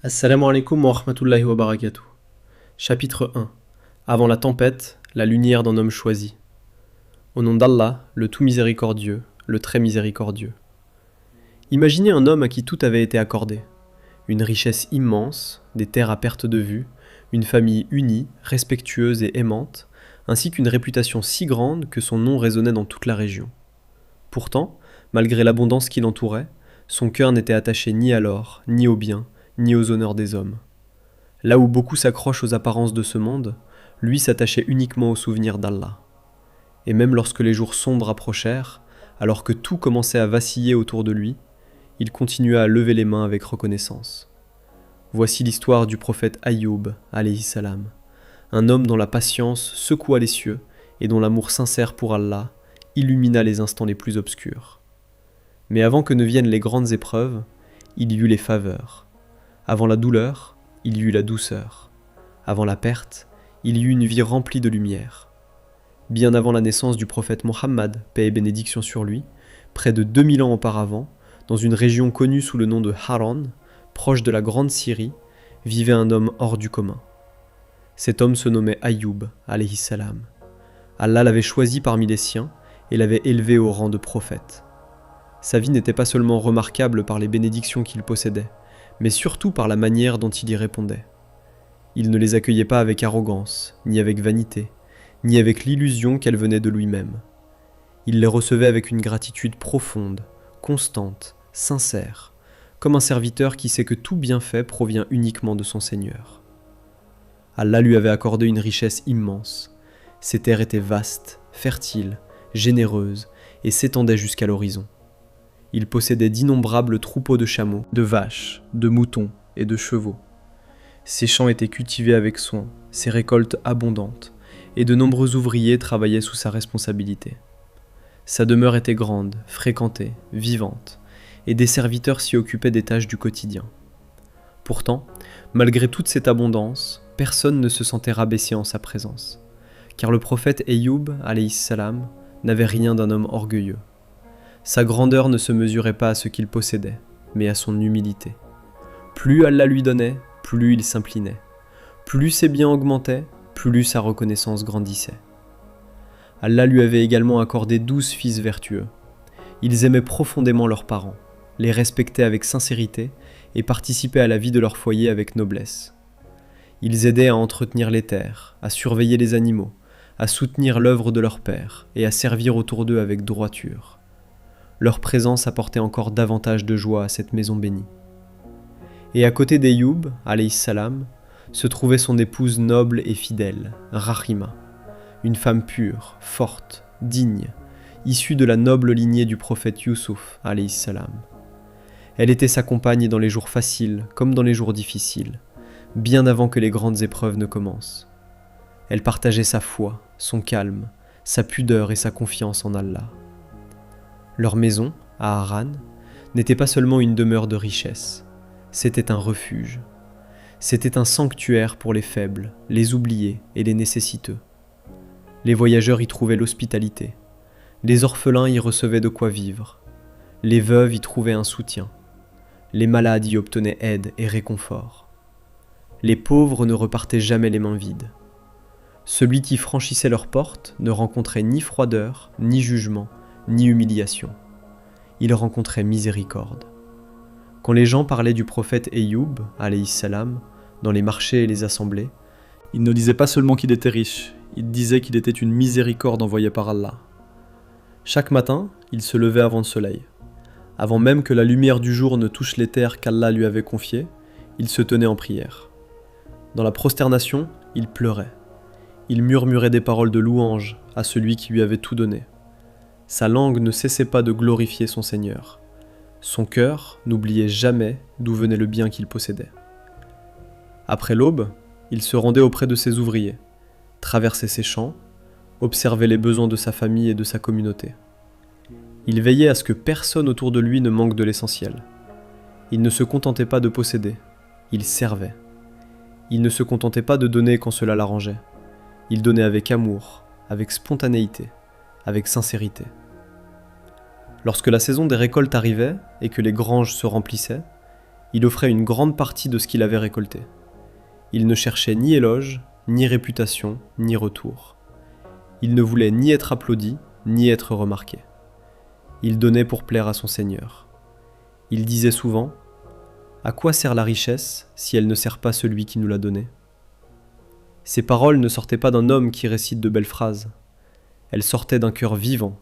Assalamu alaikum wa rahmatullahi wa barakatuh. Chapitre 1. Avant la tempête, la lumière d'un homme choisi. Au nom d'Allah, le tout miséricordieux, le très miséricordieux. Imaginez un homme à qui tout avait été accordé. Une richesse immense, des terres à perte de vue, une famille unie, respectueuse et aimante, ainsi qu'une réputation si grande que son nom résonnait dans toute la région. Pourtant, malgré l'abondance qui l'entourait, son cœur n'était attaché ni à l'or, ni aux biens, ni aux honneurs des hommes. Là où beaucoup s'accrochent aux apparences de ce monde, lui s'attachait uniquement au souvenir d'Allah. Et même lorsque les jours sombres approchèrent, alors que tout commençait à vaciller autour de lui, il continua à lever les mains avec reconnaissance. Voici l'histoire du prophète Ayoub, alayhi salam, un homme dont la patience secoua les cieux et dont l'amour sincère pour Allah illumina les instants les plus obscurs. Mais avant que ne viennent les grandes épreuves, il y eut les faveurs. Avant la douleur, il y eut la douceur. Avant la perte, il y eut une vie remplie de lumière. Bien avant la naissance du prophète Mohammed, paix et bénédiction sur lui, près de 2000 ans auparavant, dans une région connue sous le nom de Haran, proche de la Grande Syrie, vivait un homme hors du commun. Cet homme se nommait Ayoub, alayhi salam. Allah l'avait choisi parmi les siens et l'avait élevé au rang de prophète. Sa vie n'était pas seulement remarquable par les bénédictions qu'il possédait, mais surtout par la manière dont il y répondait. Il ne les accueillait pas avec arrogance, ni avec vanité, ni avec l'illusion qu'elle venait de lui-même. Il les recevait avec une gratitude profonde, constante, sincère, comme un serviteur qui sait que tout bienfait provient uniquement de son Seigneur. Allah lui avait accordé une richesse immense. Ses terres étaient vastes, fertiles, généreuses et s'étendaient jusqu'à l'horizon. Il possédait d'innombrables troupeaux de chameaux, de vaches, de moutons et de chevaux. Ses champs étaient cultivés avec soin, ses récoltes abondantes, et de nombreux ouvriers travaillaient sous sa responsabilité. Sa demeure était grande, fréquentée, vivante, et des serviteurs s'y occupaient des tâches du quotidien. Pourtant, malgré toute cette abondance, personne ne se sentait rabaissé en sa présence, car le prophète Ayoub, alayhi salam, n'avait rien d'un homme orgueilleux. Sa grandeur ne se mesurait pas à ce qu'il possédait, mais à son humilité. Plus Allah lui donnait, plus il s'inclinait. Plus ses biens augmentaient, plus sa reconnaissance grandissait. Allah lui avait également accordé 12 fils vertueux. Ils aimaient profondément leurs parents, les respectaient avec sincérité et participaient à la vie de leur foyer avec noblesse. Ils aidaient à entretenir les terres, à surveiller les animaux, à soutenir l'œuvre de leur père et à servir autour d'eux avec droiture. Leur présence apportait encore davantage de joie à cette maison bénie. Et à côté d'Ayoub, alayhi salam, se trouvait son épouse noble et fidèle, Rahima, une femme pure, forte, digne, issue de la noble lignée du prophète Youssouf, alayhi salam. Elle était sa compagne dans les jours faciles comme dans les jours difficiles, bien avant que les grandes épreuves ne commencent. Elle partageait sa foi, son calme, sa pudeur et sa confiance en Allah. Leur maison, à Haran, n'était pas seulement une demeure de richesse, c'était un refuge. C'était un sanctuaire pour les faibles, les oubliés et les nécessiteux. Les voyageurs y trouvaient l'hospitalité, les orphelins y recevaient de quoi vivre, les veuves y trouvaient un soutien, les malades y obtenaient aide et réconfort. Les pauvres ne repartaient jamais les mains vides. Celui qui franchissait leurs portes ne rencontrait ni froideur, ni jugement, ni humiliation. Il rencontrait miséricorde. Quand les gens parlaient du prophète Ayoub, alayhi salam, dans les marchés et les assemblées, Il ne disait pas seulement qu'il était riche, il disait qu'il était une miséricorde envoyée par Allah. chaque matin, il se levait avant le soleil. Avant même que la lumière du jour ne touche les terres qu'Allah lui avait confiées, il se tenait en prière. Dans la prosternation, il pleurait. Il murmurait des paroles de louange à celui qui lui avait tout donné. Sa langue ne cessait pas de glorifier son Seigneur. Son cœur n'oubliait jamais d'où venait le bien qu'il possédait. Après l'aube, il se rendait auprès de ses ouvriers, traversait ses champs, observait les besoins de sa famille et de sa communauté. Il veillait à ce que personne autour de lui ne manque de l'essentiel. Il ne se contentait pas de posséder, il servait. Il ne se contentait pas de donner quand cela l'arrangeait. Il donnait avec amour, avec spontanéité, avec sincérité. Lorsque la saison des récoltes arrivait et que les granges se remplissaient, Il offrait une grande partie de ce qu'il avait récolté. Il ne cherchait ni éloge, ni réputation, ni retour. Il ne voulait ni être applaudi, ni être remarqué. Il donnait pour plaire à son Seigneur. Il disait souvent « À quoi sert la richesse si elle ne sert pas celui qui nous l'a donnée ?» Ces paroles ne sortaient pas d'un homme qui récite de belles phrases. Elles sortaient d'un cœur vivant,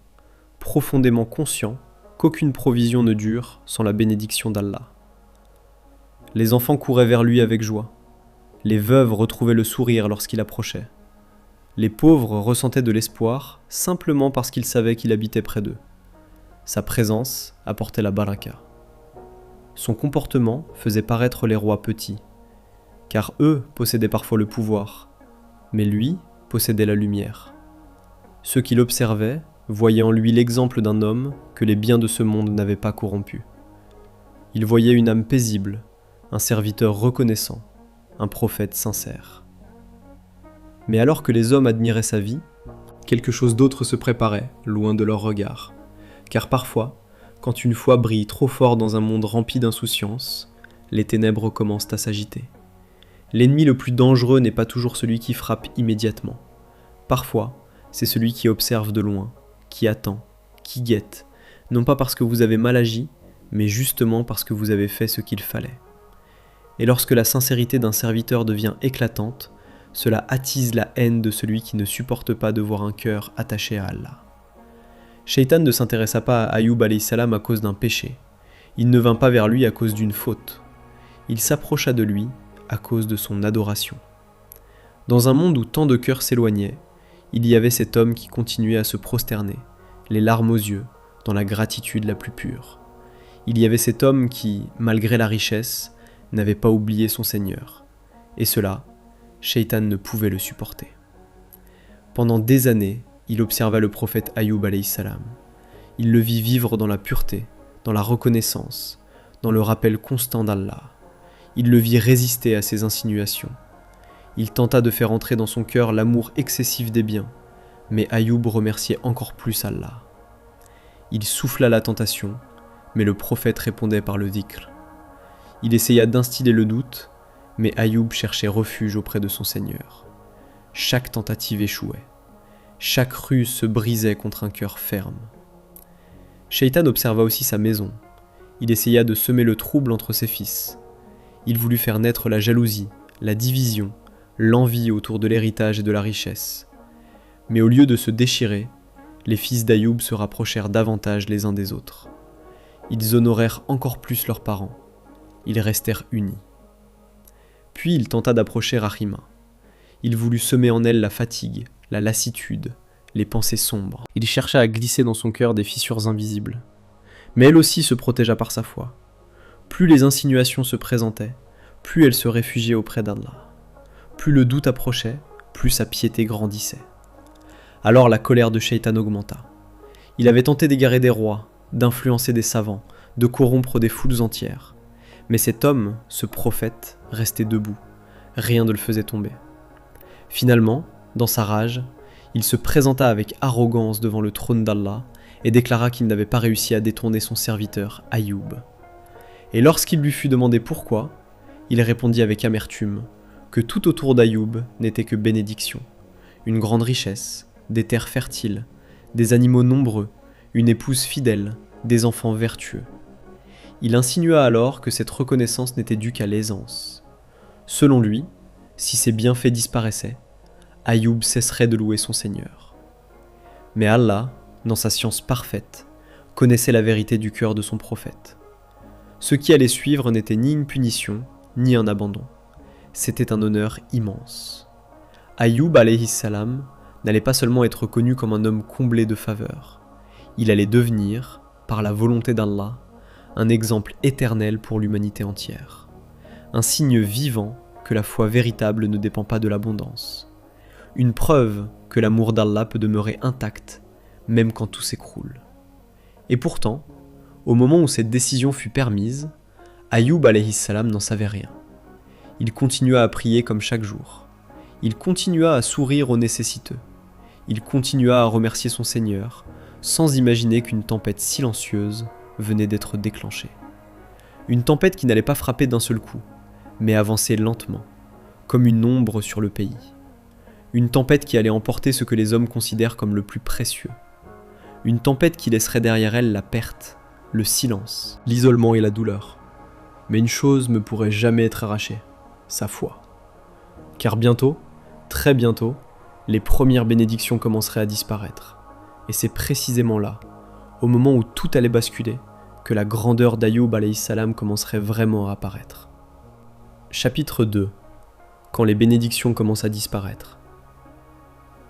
profondément conscient qu'aucune provision ne dure sans la bénédiction d'Allah. Les enfants couraient vers lui avec joie. Les veuves retrouvaient le sourire lorsqu'il approchait. Les pauvres ressentaient de l'espoir simplement parce qu'ils savaient qu'il habitait près d'eux. Sa présence apportait la baraka. Son comportement faisait paraître les rois petits, car eux possédaient parfois le pouvoir, mais lui possédait la lumière. Ceux qui l'observaient voyaient en lui l'exemple d'un homme que les biens de ce monde n'avaient pas corrompu. Ils voyaient une âme paisible, un serviteur reconnaissant, un prophète sincère. Mais alors que les hommes admiraient sa vie, quelque chose d'autre se préparait, loin de leur regard. Car parfois, quand une foi brille trop fort dans un monde rempli d'insouciance, les ténèbres commencent à s'agiter. L'ennemi le plus dangereux n'est pas toujours celui qui frappe immédiatement. Parfois, c'est celui qui observe de loin, qui attend, qui guette, non pas parce que vous avez mal agi, mais justement parce que vous avez fait ce qu'il fallait. Et lorsque la sincérité d'un serviteur devient éclatante, cela attise la haine de celui qui ne supporte pas de voir un cœur attaché à Allah. Shaitan ne s'intéressa pas à Ayoub alayhi salam à cause d'un péché. Il ne vint pas vers lui à cause d'une faute. Il s'approcha de lui à cause de son adoration. Dans un monde où tant de cœurs s'éloignaient, il y avait cet homme qui continuait à se prosterner, les larmes aux yeux, dans la gratitude la plus pure. Il y avait cet homme qui, malgré la richesse, n'avait pas oublié son Seigneur. Et cela, Shaitan ne pouvait le supporter. Pendant des années, il observa le prophète Ayoub alayhi salam. Il le vit vivre dans la pureté, dans la reconnaissance, dans le rappel constant d'Allah. Il le vit résister à ses insinuations. Il tenta de faire entrer dans son cœur l'amour excessif des biens, mais Ayoub remerciait encore plus Allah. Il souffla la tentation, mais le prophète répondait par le dhikr. Il essaya d'instiller le doute, mais Ayoub cherchait refuge auprès de son Seigneur. Chaque tentative échouait. Chaque ruse se brisait contre un cœur ferme. Shaitan observa aussi sa maison. Il essaya de semer le trouble entre ses fils. Il voulut faire naître la jalousie, la division, l'envie autour de l'héritage et de la richesse. Mais au lieu de se déchirer, les fils d'Ayoub se rapprochèrent davantage les uns des autres. Ils honorèrent encore plus leurs parents. Ils restèrent unis. Puis il tenta d'approcher Rahima. Il voulut semer en elle la fatigue, la lassitude, les pensées sombres. Il chercha à glisser dans son cœur des fissures invisibles. Mais elle aussi se protégea par sa foi. Plus les insinuations se présentaient, plus elle se réfugiait auprès d'Allah. Plus le doute approchait, plus sa piété grandissait. Alors la colère de Shaitan augmenta. Il avait tenté d'égarer des rois, d'influencer des savants, de corrompre des foules entières. Mais cet homme, ce prophète, restait debout. Rien ne le faisait tomber. Finalement, dans sa rage, il se présenta avec arrogance devant le trône d'Allah et déclara qu'il n'avait pas réussi à détourner son serviteur, Ayoub. Et lorsqu'il lui fut demandé pourquoi, il répondit avec amertume que tout autour d'Ayoub n'était que bénédiction, une grande richesse, des terres fertiles, des animaux nombreux, une épouse fidèle, des enfants vertueux. Il insinua alors que cette reconnaissance n'était due qu'à l'aisance. Selon lui, si ses bienfaits disparaissaient, Ayoub cesserait de louer son Seigneur. Mais Allah, dans sa science parfaite, connaissait la vérité du cœur de son prophète. Ce qui allait suivre n'était ni une punition, ni un abandon. C'était un honneur immense. Ayoub alayhi salam n'allait pas seulement être connu comme un homme comblé de faveurs. Il allait devenir, par la volonté d'Allah, un exemple éternel pour l'humanité entière. Un signe vivant que la foi véritable ne dépend pas de l'abondance. Une preuve que l'amour d'Allah peut demeurer intact, même quand tout s'écroule. Et pourtant, au moment où cette décision fut permise, Ayoub alayhi salam n'en savait rien. Il continua à prier comme chaque jour. Il continua à sourire aux nécessiteux. Il continua à remercier son Seigneur, sans imaginer qu'une tempête silencieuse venait d'être déclenchée. Une tempête qui n'allait pas frapper d'un seul coup, mais avancer lentement, comme une ombre sur le pays. Une tempête qui allait emporter ce que les hommes considèrent comme le plus précieux. Une tempête qui laisserait derrière elle la perte, le silence, l'isolement et la douleur. Mais une chose ne pourrait jamais être arrachée, sa foi. Car bientôt, très bientôt, les premières bénédictions commenceraient à disparaître. Et c'est précisément là, au moment où tout allait basculer, que la grandeur d'Ayoub alayhi salam commencerait vraiment à apparaître. Chapitre 2. Quand les bénédictions commencent à disparaître.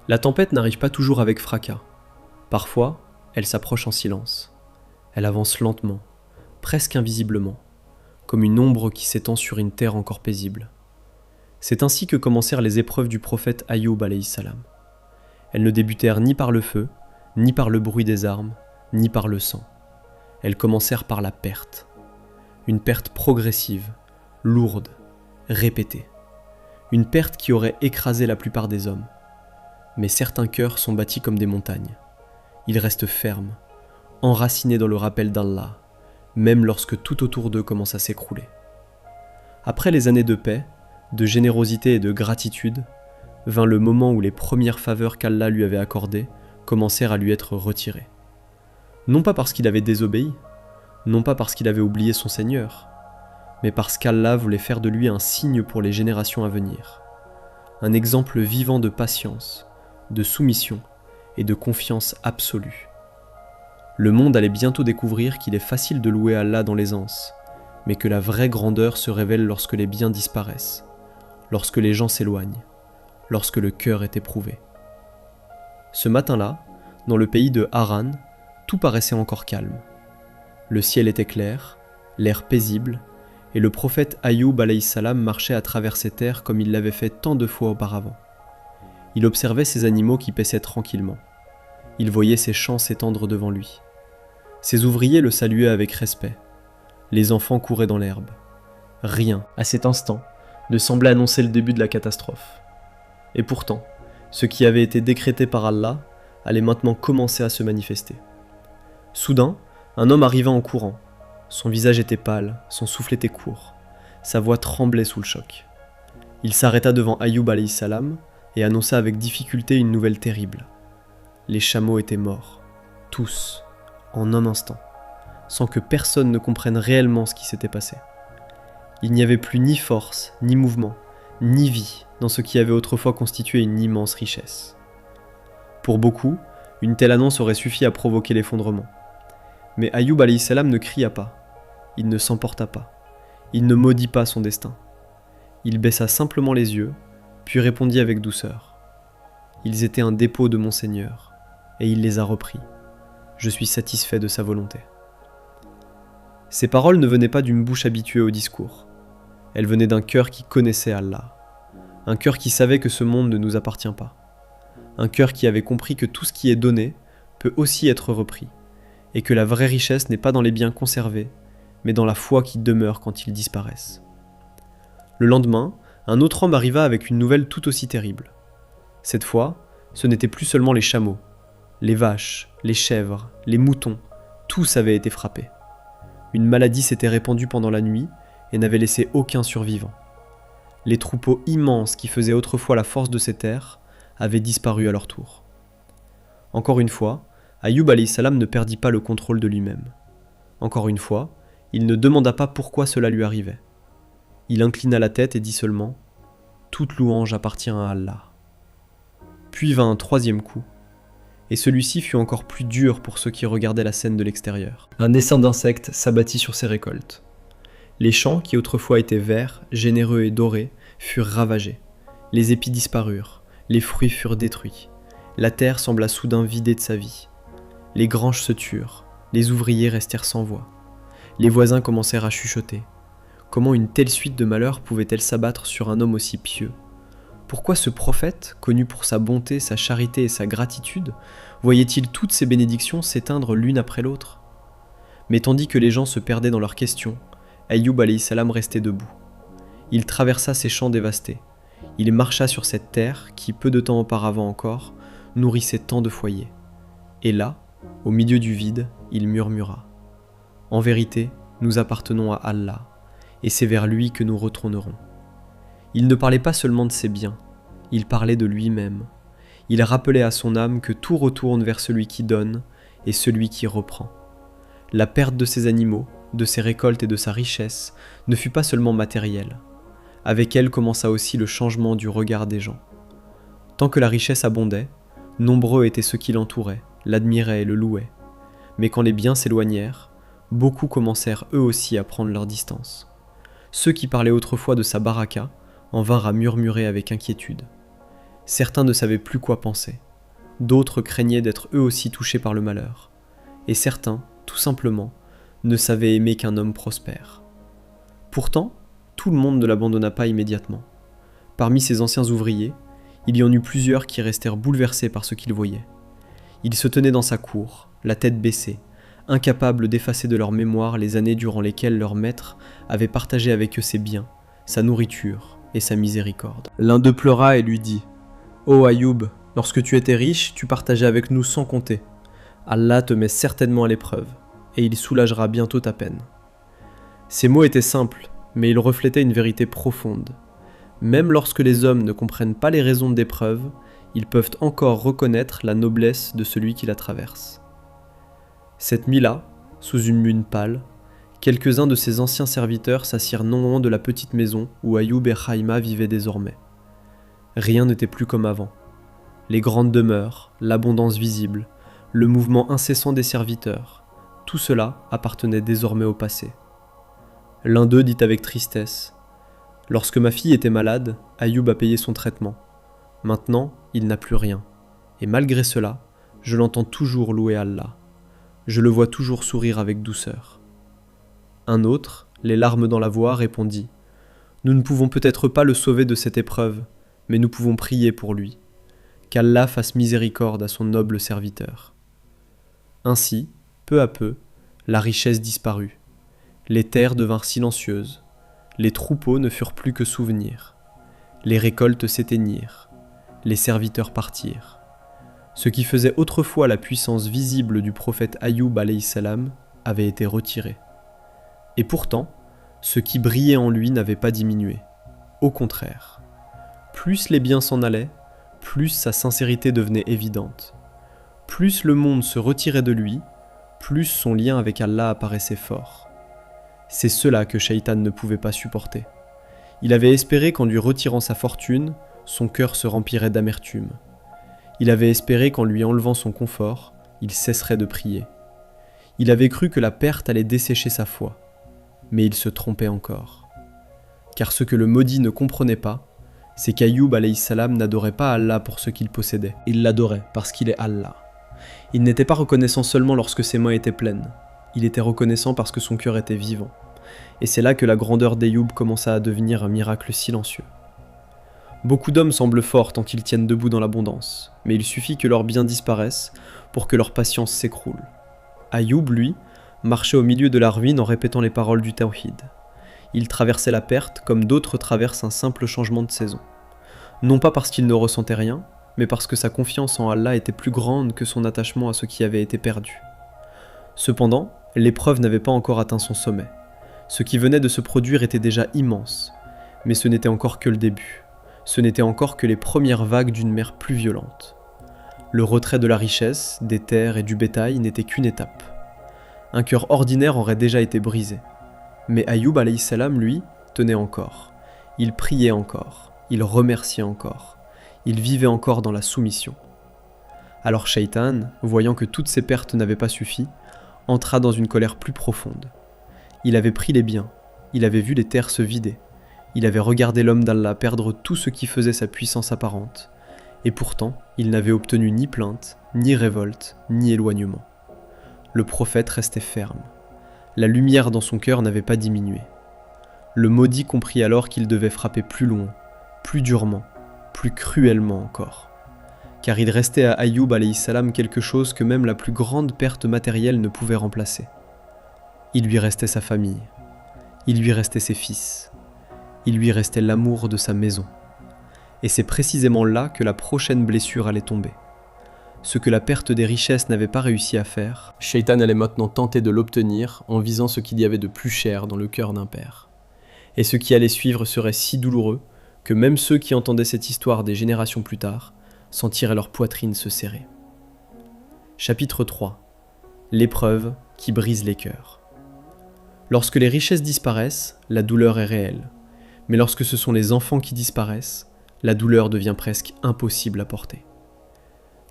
La tempête n'arrive pas toujours avec fracas. Parfois, elle s'approche en silence. Elle avance lentement, presque invisiblement, comme une ombre qui s'étend sur une terre encore paisible. C'est ainsi que commencèrent les épreuves du prophète Ayoub alayhi salam. Elles ne débutèrent ni par le feu, ni par le bruit des armes, ni par le sang. Elles commencèrent par la perte. Une perte progressive, lourde, répétée. Une perte qui aurait écrasé la plupart des hommes. Mais certains cœurs sont bâtis comme des montagnes. Ils restent fermes, enracinés dans le rappel d'Allah, même lorsque tout autour d'eux commence à s'écrouler. Après les années de paix, de générosité et de gratitude, vint le moment où les premières faveurs qu'Allah lui avait accordées commencèrent à lui être retirées. Non pas parce qu'il avait désobéi, non pas parce qu'il avait oublié son Seigneur, mais parce qu'Allah voulait faire de lui un signe pour les générations à venir, un exemple vivant de patience, de soumission et de confiance absolue. Le monde allait bientôt découvrir qu'il est facile de louer Allah dans l'aisance, mais que la vraie grandeur se révèle lorsque les biens disparaissent, lorsque les gens s'éloignent, lorsque le cœur est éprouvé. Ce matin-là, dans le pays de Haran, tout paraissait encore calme. Le ciel était clair, l'air paisible, et le prophète Ayoub alayhi salam marchait à travers ces terres comme il l'avait fait tant de fois auparavant. Il observait ces animaux qui paissaient tranquillement. Il voyait ces champs s'étendre devant lui. Ses ouvriers le saluaient avec respect. Les enfants couraient dans l'herbe. Rien, à cet instant, ne semblait annoncer le début de la catastrophe. Et pourtant, ce qui avait été décrété par Allah allait maintenant commencer à se manifester. Soudain, un homme arriva en courant. Son visage était pâle, son souffle était court. Sa voix tremblait sous le choc. Il s'arrêta devant Ayoub alayhi salam et annonça avec difficulté une nouvelle terrible. Les chameaux étaient morts, tous, en un instant, sans que personne ne comprenne réellement ce qui s'était passé. Il n'y avait plus ni force, ni mouvement, ni vie dans ce qui avait autrefois constitué une immense richesse. Pour beaucoup, une telle annonce aurait suffi à provoquer l'effondrement. Mais Ayoub alayhi salam ne cria pas, il ne s'emporta pas, il ne maudit pas son destin. Il baissa simplement les yeux, puis répondit avec douceur. Ils étaient un dépôt de mon Seigneur, et il les a repris. Je suis satisfait de sa volonté. Ces paroles ne venaient pas d'une bouche habituée au discours. Elles venaient d'un cœur qui connaissait Allah, un cœur qui savait que ce monde ne nous appartient pas, un cœur qui avait compris que tout ce qui est donné peut aussi être repris, et que la vraie richesse n'est pas dans les biens conservés, mais dans la foi qui demeure quand ils disparaissent. Le lendemain, un autre homme arriva avec une nouvelle tout aussi terrible. Cette fois, ce n'étaient plus seulement les chameaux, les vaches, les chèvres, les moutons, tous avaient été frappés. Une maladie s'était répandue pendant la nuit et n'avait laissé aucun survivant. Les troupeaux immenses qui faisaient autrefois la force de ces terres avaient disparu à leur tour. Encore une fois, Ayoub alayhi salam ne perdit pas le contrôle de lui-même. Encore une fois, il ne demanda pas pourquoi cela lui arrivait. Il inclina la tête et dit seulement « Toute louange appartient à Allah ». Puis vint un troisième coup, et celui-ci fut encore plus dur pour ceux qui regardaient la scène de l'extérieur. Un essaim d'insectes s'abattit sur ses récoltes. Les champs, qui autrefois étaient verts, généreux et dorés, furent ravagés. Les épis disparurent, les fruits furent détruits. La terre sembla soudain vidée de sa vie. Les granges se turent, les ouvriers restèrent sans voix. Les voisins commencèrent à chuchoter. Comment une telle suite de malheurs pouvait-elle s'abattre sur un homme aussi pieux ? Pourquoi ce prophète, connu pour sa bonté, sa charité et sa gratitude, voyait-il toutes ces bénédictions s'éteindre l'une après l'autre ? Mais tandis que les gens se perdaient dans leurs questions, Ayoub alayhi salam restait debout. Il traversa ces champs dévastés. Il marcha sur cette terre qui, peu de temps auparavant encore, nourrissait tant de foyers. Et là, au milieu du vide, il murmura. En vérité, nous appartenons à Allah, et c'est vers lui que nous retournerons. » Il ne parlait pas seulement de ses biens, il parlait de lui-même. Il rappelait à son âme que tout retourne vers celui qui donne et celui qui reprend. La perte de ses animaux, de ses récoltes et de sa richesse ne fut pas seulement matérielle. Avec elle commença aussi le changement du regard des gens. Tant que la richesse abondait, nombreux étaient ceux qui l'entouraient, l'admiraient et le louaient. Mais quand les biens s'éloignèrent, beaucoup commencèrent eux aussi à prendre leur distance. Ceux qui parlaient autrefois de sa baraka en vinrent à murmurer avec inquiétude. Certains ne savaient plus quoi penser, d'autres craignaient d'être eux aussi touchés par le malheur, et certains, tout simplement, ne savaient aimer qu'un homme prospère. Pourtant, tout le monde ne l'abandonna pas immédiatement. Parmi ces anciens ouvriers, il y en eut plusieurs qui restèrent bouleversés par ce qu'ils voyaient. Ils se tenaient dans sa cour, la tête baissée, incapables d'effacer de leur mémoire les années durant lesquelles leur maître avait partagé avec eux ses biens, sa nourriture et sa miséricorde. L'un d'eux pleura et lui dit : « Ô Ayoub, lorsque tu étais riche, tu partageais avec nous sans compter. Allah te met certainement à l'épreuve, et il soulagera bientôt ta peine. » Ces mots étaient simples, mais ils reflétaient une vérité profonde. Même lorsque les hommes ne comprennent pas les raisons d'épreuve, ils peuvent encore reconnaître la noblesse de celui qui la traverse. Cette nuit-là, sous une lune pâle, quelques-uns de ses anciens serviteurs s'assirent non loin de la petite maison où Ayoub et Khaïma vivaient désormais. Rien n'était plus comme avant. Les grandes demeures, l'abondance visible, le mouvement incessant des serviteurs, tout cela appartenait désormais au passé. L'un d'eux dit avec tristesse : « Lorsque ma fille était malade, Ayoub a payé son traitement. Maintenant, il n'a plus rien. Et malgré cela, je l'entends toujours louer Allah. Je le vois toujours sourire avec douceur. » Un autre, les larmes dans la voix, répondit : « Nous ne pouvons peut-être pas le sauver de cette épreuve, mais nous pouvons prier pour lui. Qu'Allah fasse miséricorde à son noble serviteur. » Ainsi, peu à peu, la richesse disparut. Les terres devinrent silencieuses. Les troupeaux ne furent plus que souvenirs. Les récoltes s'éteignirent. Les serviteurs partirent. Ce qui faisait autrefois la puissance visible du prophète Ayoub alayhi salam avait été retiré. Et pourtant, ce qui brillait en lui n'avait pas diminué. Au contraire. Plus les biens s'en allaient, plus sa sincérité devenait évidente. Plus le monde se retirait de lui, plus son lien avec Allah apparaissait fort. C'est cela que Shaitan ne pouvait pas supporter. Il avait espéré qu'en lui retirant sa fortune, son cœur se remplirait d'amertume. Il avait espéré qu'en lui enlevant son confort, il cesserait de prier. Il avait cru que la perte allait dessécher sa foi. Mais il se trompait encore. Car ce que le maudit ne comprenait pas, c'est qu'Ayoub alayhi salam n'adorait pas Allah pour ce qu'il possédait. Il l'adorait parce qu'il est Allah. Il n'était pas reconnaissant seulement lorsque ses mains étaient pleines. Il était reconnaissant parce que son cœur était vivant. Et c'est là que la grandeur d'Ayoub commença à devenir un miracle silencieux. Beaucoup d'hommes semblent forts tant ils tiennent debout dans l'abondance, mais il suffit que leurs biens disparaissent pour que leur patience s'écroule. Ayoub, lui, marchait au milieu de la ruine en répétant les paroles du Tawhid. Il traversait la perte comme d'autres traversent un simple changement de saison. Non pas parce qu'il ne ressentait rien, mais parce que sa confiance en Allah était plus grande que son attachement à ce qui avait été perdu. Cependant, l'épreuve n'avait pas encore atteint son sommet. Ce qui venait de se produire était déjà immense, mais ce n'était encore que le début. Ce n'était encore que les premières vagues d'une mer plus violente. Le retrait de la richesse, des terres et du bétail n'était qu'une étape. Un cœur ordinaire aurait déjà été brisé. Mais Ayoub alayhi salam, lui, tenait encore. Il priait encore. Il remerciait encore. Il vivait encore dans la soumission. Alors Shaitan, voyant que toutes ces pertes n'avaient pas suffi, entra dans une colère plus profonde. Il avait pris les biens. Il avait vu les terres se vider. Il avait regardé l'homme d'Allah perdre tout ce qui faisait sa puissance apparente. Et pourtant, il n'avait obtenu ni plainte, ni révolte, ni éloignement. Le prophète restait ferme. La lumière dans son cœur n'avait pas diminué. Le maudit comprit alors qu'il devait frapper plus loin, plus durement, plus cruellement encore. Car il restait à Ayoub alayhi salam quelque chose que même la plus grande perte matérielle ne pouvait remplacer. Il lui restait sa famille. Il lui restait ses fils. Il lui restait l'amour de sa maison. Et c'est précisément là que la prochaine blessure allait tomber. ce que la perte des richesses n'avait pas réussi à faire, Shaitan allait maintenant tenter de l'obtenir en visant ce qu'il y avait de plus cher dans le cœur d'un père. Et ce qui allait suivre serait si douloureux que même ceux qui entendaient cette histoire des générations plus tard sentiraient leur poitrine se serrer. Chapitre 3. L'épreuve qui brise les cœurs. Lorsque les richesses disparaissent, la douleur est réelle. Mais lorsque ce sont les enfants qui disparaissent, la douleur devient presque impossible à porter.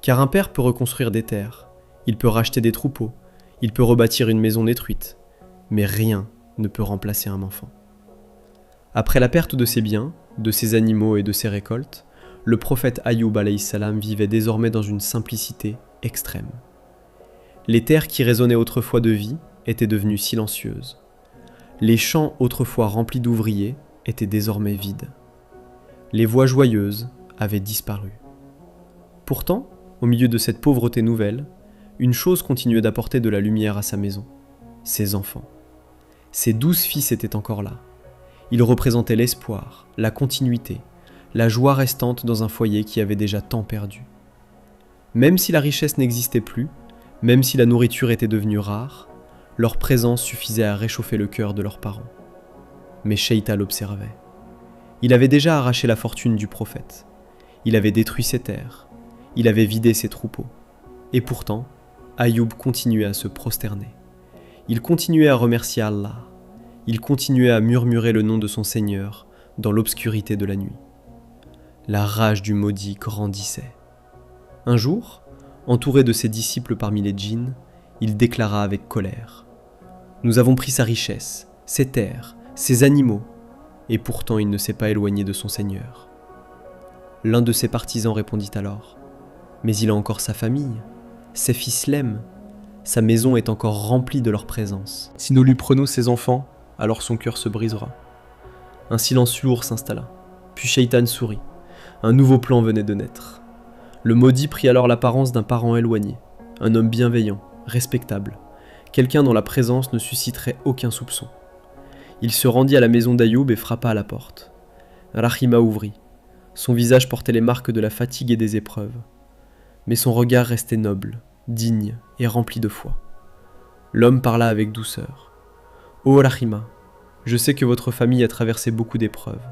Car un père peut reconstruire des terres, il peut racheter des troupeaux, il peut rebâtir une maison détruite, mais rien ne peut remplacer un enfant. Après la perte de ses biens, de ses animaux et de ses récoltes, le prophète Ayoub alayhi salam vivait désormais dans une simplicité extrême. Les terres qui résonnaient autrefois de vie étaient devenues silencieuses. Les champs autrefois remplis d'ouvriers étaient désormais vides. Les voix joyeuses avaient disparu. Pourtant, au milieu de cette pauvreté nouvelle, une chose continuait d'apporter de la lumière à sa maison, ses enfants. Ses 12 fils étaient encore là. Ils représentaient l'espoir, la continuité, la joie restante dans un foyer qui avait déjà tant perdu. Même si la richesse n'existait plus, même si la nourriture était devenue rare, leur présence suffisait à réchauffer le cœur de leurs parents. Mais Shaitan l'observait. Il avait déjà arraché la fortune du prophète. Il avait détruit ses terres. Il avait vidé ses troupeaux. Et pourtant, Ayoub continuait à se prosterner. Il continuait à remercier Allah. Il continuait à murmurer le nom de son Seigneur dans l'obscurité de la nuit. La rage du maudit grandissait. Un jour, entouré de ses disciples parmi les djinns, il déclara avec colère : « Nous avons pris sa richesse, ses terres, ses animaux, et pourtant il ne s'est pas éloigné de son Seigneur. » L'un de ses partisans répondit alors : « Mais il a encore sa famille, ses fils l'aiment, sa maison est encore remplie de leur présence. Si nous lui prenons ses enfants, alors son cœur se brisera. » Un silence lourd s'installa, puis Shaitan sourit. Un nouveau plan venait de naître. Le maudit prit alors l'apparence d'un parent éloigné, un homme bienveillant, respectable, quelqu'un dont la présence ne susciterait aucun soupçon. Il se rendit à la maison d'Ayoub et frappa à la porte. Rahima ouvrit. Son visage portait les marques de la fatigue et des épreuves. Mais son regard restait noble, digne et rempli de foi. L'homme parla avec douceur. « Ô Rahima, je sais que votre famille a traversé beaucoup d'épreuves.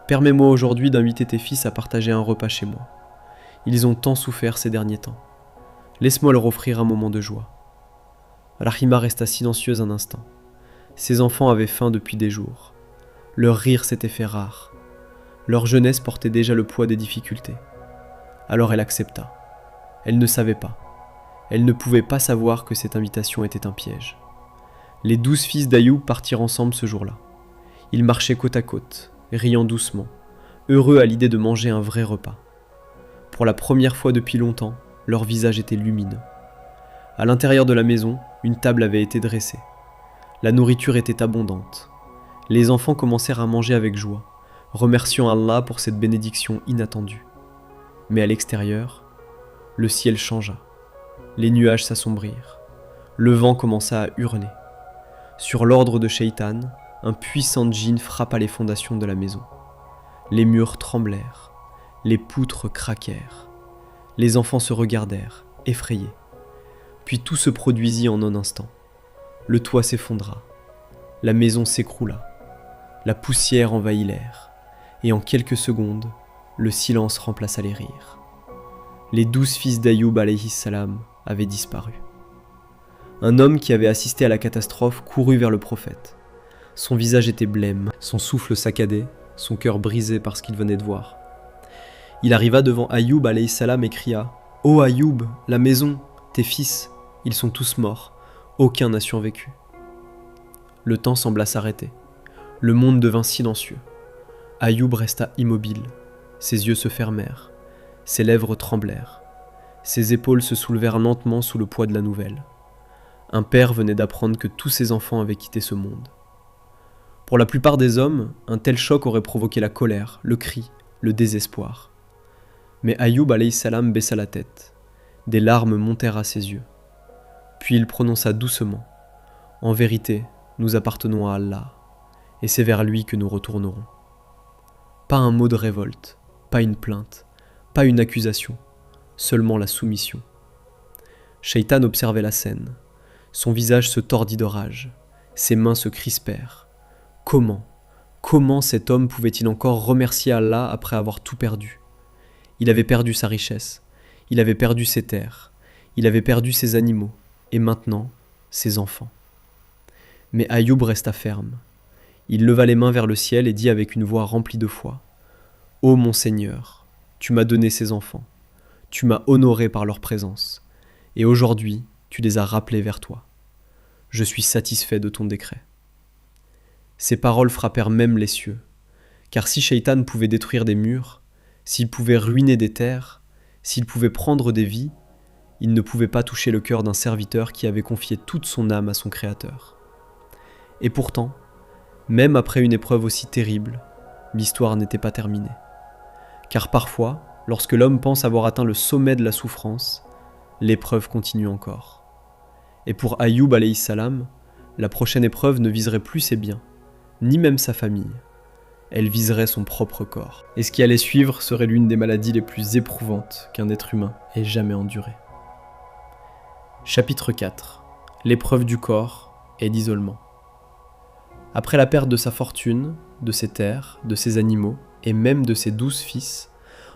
Permets-moi aujourd'hui d'inviter tes fils à partager un repas chez moi. Ils ont tant souffert ces derniers temps. Laisse-moi leur offrir un moment de joie. » Rahima resta silencieuse un instant. Ses enfants avaient faim depuis des jours. Leur rire s'était fait rare. Leur jeunesse portait déjà le poids des difficultés. Alors elle accepta. Elle ne savait pas. Elle ne pouvait pas savoir que cette invitation était un piège. Les 12 fils d'Ayoub partirent ensemble ce jour-là. Ils marchaient côte à côte, riant doucement, heureux à l'idée de manger un vrai repas. Pour la première fois depuis longtemps, leur visage était lumineux. À l'intérieur de la maison, une table avait été dressée. La nourriture était abondante. Les enfants commencèrent à manger avec joie, remerciant Allah pour cette bénédiction inattendue. Mais à l'extérieur, le ciel changea. Les nuages s'assombrirent. Le vent commença à hurler. Sur l'ordre de Shaitan, un puissant djinn frappa les fondations de la maison. Les murs tremblèrent. Les poutres craquèrent. Les enfants se regardèrent, effrayés. Puis tout se produisit en un instant. Le toit s'effondra. La maison s'écroula. La poussière envahit l'air. Et en quelques secondes, le silence remplaça les rires. Les 12 fils d'Ayoub alayhi salam avaient disparu. Un homme qui avait assisté à la catastrophe courut vers le prophète. Son visage était blême, son souffle saccadé, son cœur brisé par ce qu'il venait de voir. Il arriva devant Ayoub alayhi salam et cria : « Ô Ayoub, la maison, tes fils, ils sont tous morts, aucun n'a survécu. » Le temps sembla s'arrêter. Le monde devint silencieux. Ayoub resta immobile. Ses yeux se fermèrent. Ses lèvres tremblèrent. Ses épaules se soulevèrent lentement sous le poids de la nouvelle. Un père venait d'apprendre que tous ses enfants avaient quitté ce monde. Pour la plupart des hommes, un tel choc aurait provoqué la colère, le cri, le désespoir. Mais Ayoub alayhi salam baissa la tête. Des larmes montèrent à ses yeux. Puis il prononça doucement : « En vérité, nous appartenons à Allah, et c'est vers lui que nous retournerons. » Pas un mot de révolte, pas une plainte, pas une accusation. seulement la soumission. Shaitan observait la scène. Son visage se tordit de rage. Ses mains se crispèrent. Comment cet homme pouvait-il encore remercier Allah après avoir tout perdu? Il avait perdu sa richesse, il avait perdu ses terres, il avait perdu ses animaux, et maintenant, ses enfants. Mais Ayoub resta ferme. Il leva les mains vers le ciel et dit avec une voix remplie de foi: « Ô mon Seigneur, tu m'as donné ces enfants, tu m'as honoré par leur présence, et aujourd'hui, tu les as rappelés vers toi. Je suis satisfait de ton décret. » Ces paroles frappèrent même les cieux, car si Shaitan pouvait détruire des murs, s'il pouvait ruiner des terres, s'il pouvait prendre des vies, il ne pouvait pas toucher le cœur d'un serviteur qui avait confié toute son âme à son Créateur. Et pourtant, même après une épreuve aussi terrible, l'histoire n'était pas terminée. Car parfois, lorsque l'homme pense avoir atteint le sommet de la souffrance, l'épreuve continue encore. Et pour Ayoub alayhi salam, la prochaine épreuve ne viserait plus ses biens, ni même sa famille. Elle viserait son propre corps. Et ce qui allait suivre serait l'une des maladies les plus éprouvantes qu'un être humain ait jamais enduré. Chapitre 4. L'épreuve du corps et d'isolement. Après la perte de sa fortune, de ses terres, de ses animaux, et même de ses 12 fils,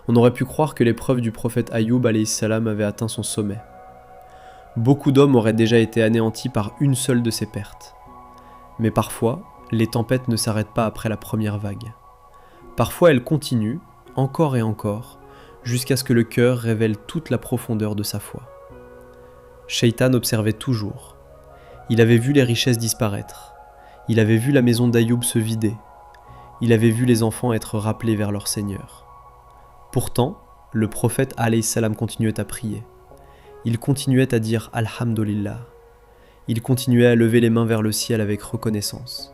on aurait pu croire que l'épreuve du prophète Ayoub alayhi salam avait atteint son sommet. Beaucoup d'hommes auraient déjà été anéantis par une seule de ces pertes. Mais parfois, les tempêtes ne s'arrêtent pas après la première vague. Parfois elles continuent, encore et encore, jusqu'à ce que le cœur révèle toute la profondeur de sa foi. Shaitan observait toujours. Il avait vu les richesses disparaître. Il avait vu la maison d'Ayoub se vider. Il avait vu les enfants être rappelés vers leur Seigneur. Pourtant, le prophète alayhi salam continuait à prier. Il continuait à dire « Alhamdulillah ». Il continuait à lever les mains vers le ciel avec reconnaissance.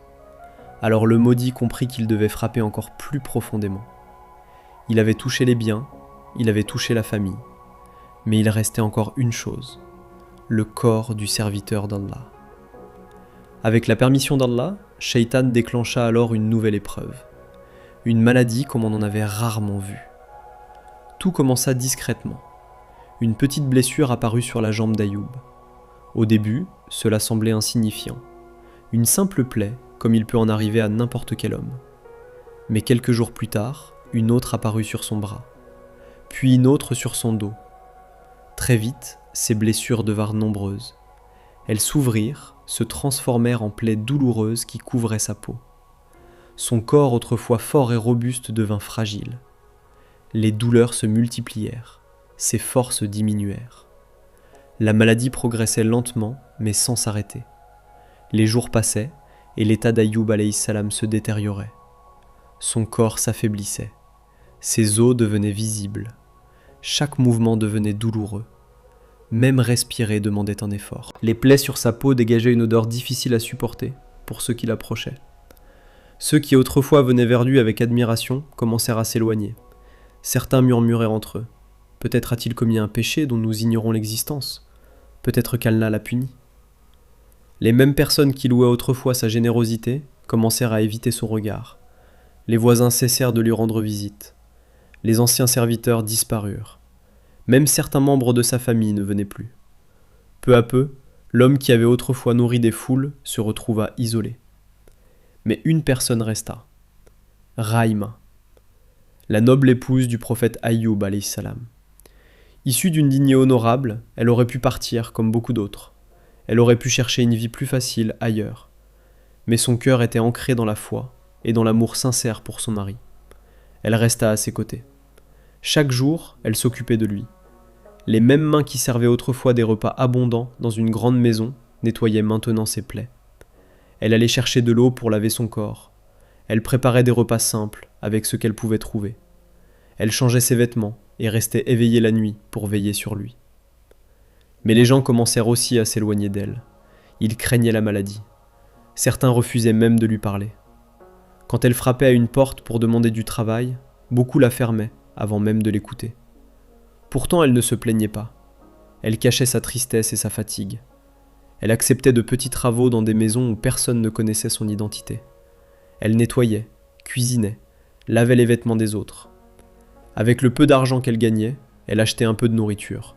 Alors le maudit comprit qu'il devait frapper encore plus profondément. Il avait touché les biens, il avait touché la famille, mais il restait encore une chose, le corps du serviteur d'Allah. Avec la permission d'Allah, Shaitan déclencha alors une nouvelle épreuve, une maladie comme on en avait rarement vu. Tout commença discrètement. Une petite blessure apparut sur la jambe d'Ayoub. Au début, cela semblait insignifiant, une simple plaie, comme il peut en arriver à n'importe quel homme. Mais quelques jours plus tard, une autre apparut sur son bras, puis une autre sur son dos. Très vite, ces blessures devinrent nombreuses. Elles s'ouvrirent, se transformèrent en plaies douloureuses qui couvraient sa peau. Son corps, autrefois fort et robuste, devint fragile. Les douleurs se multiplièrent, ses forces diminuèrent. La maladie progressait lentement, mais sans s'arrêter. Les jours passaient, et l'état d'Ayoub alayhi salam se détériorait. Son corps s'affaiblissait. Ses os devenaient visibles. Chaque mouvement devenait douloureux. Même respirer demandait un effort. Les plaies sur sa peau dégageaient une odeur difficile à supporter pour ceux qui l'approchaient. Ceux qui autrefois venaient vers lui avec admiration commencèrent à s'éloigner. Certains murmuraient entre eux. Peut-être a-t-il commis un péché dont nous ignorons l'existence. Peut-être qu'Allah l'a puni. Les mêmes personnes qui louaient autrefois sa générosité commencèrent à éviter son regard. Les voisins cessèrent de lui rendre visite. Les anciens serviteurs disparurent. Même certains membres de sa famille ne venaient plus. Peu à peu, l'homme qui avait autrefois nourri des foules se retrouva isolé. Mais une personne resta. Raïma, la noble épouse du prophète Ayoub alayhi salam. Issue d'une lignée honorable, elle aurait pu partir comme beaucoup d'autres. Elle aurait pu chercher une vie plus facile ailleurs. Mais son cœur était ancré dans la foi et dans l'amour sincère pour son mari. Elle resta à ses côtés. Chaque jour, elle s'occupait de lui. Les mêmes mains qui servaient autrefois des repas abondants dans une grande maison nettoyaient maintenant ses plaies. Elle allait chercher de l'eau pour laver son corps. Elle préparait des repas simples avec ce qu'elle pouvait trouver. Elle changeait ses vêtements et restait éveillée la nuit pour veiller sur lui. Mais les gens commencèrent aussi à s'éloigner d'elle. Ils craignaient la maladie. Certains refusaient même de lui parler. Quand elle frappait à une porte pour demander du travail, beaucoup la fermaient avant même de l'écouter. Pourtant, elle ne se plaignait pas. Elle cachait sa tristesse et sa fatigue. Elle acceptait de petits travaux dans des maisons où personne ne connaissait son identité. Elle nettoyait, cuisinait, lavait les vêtements des autres. Avec le peu d'argent qu'elle gagnait, Elle achetait un peu de nourriture,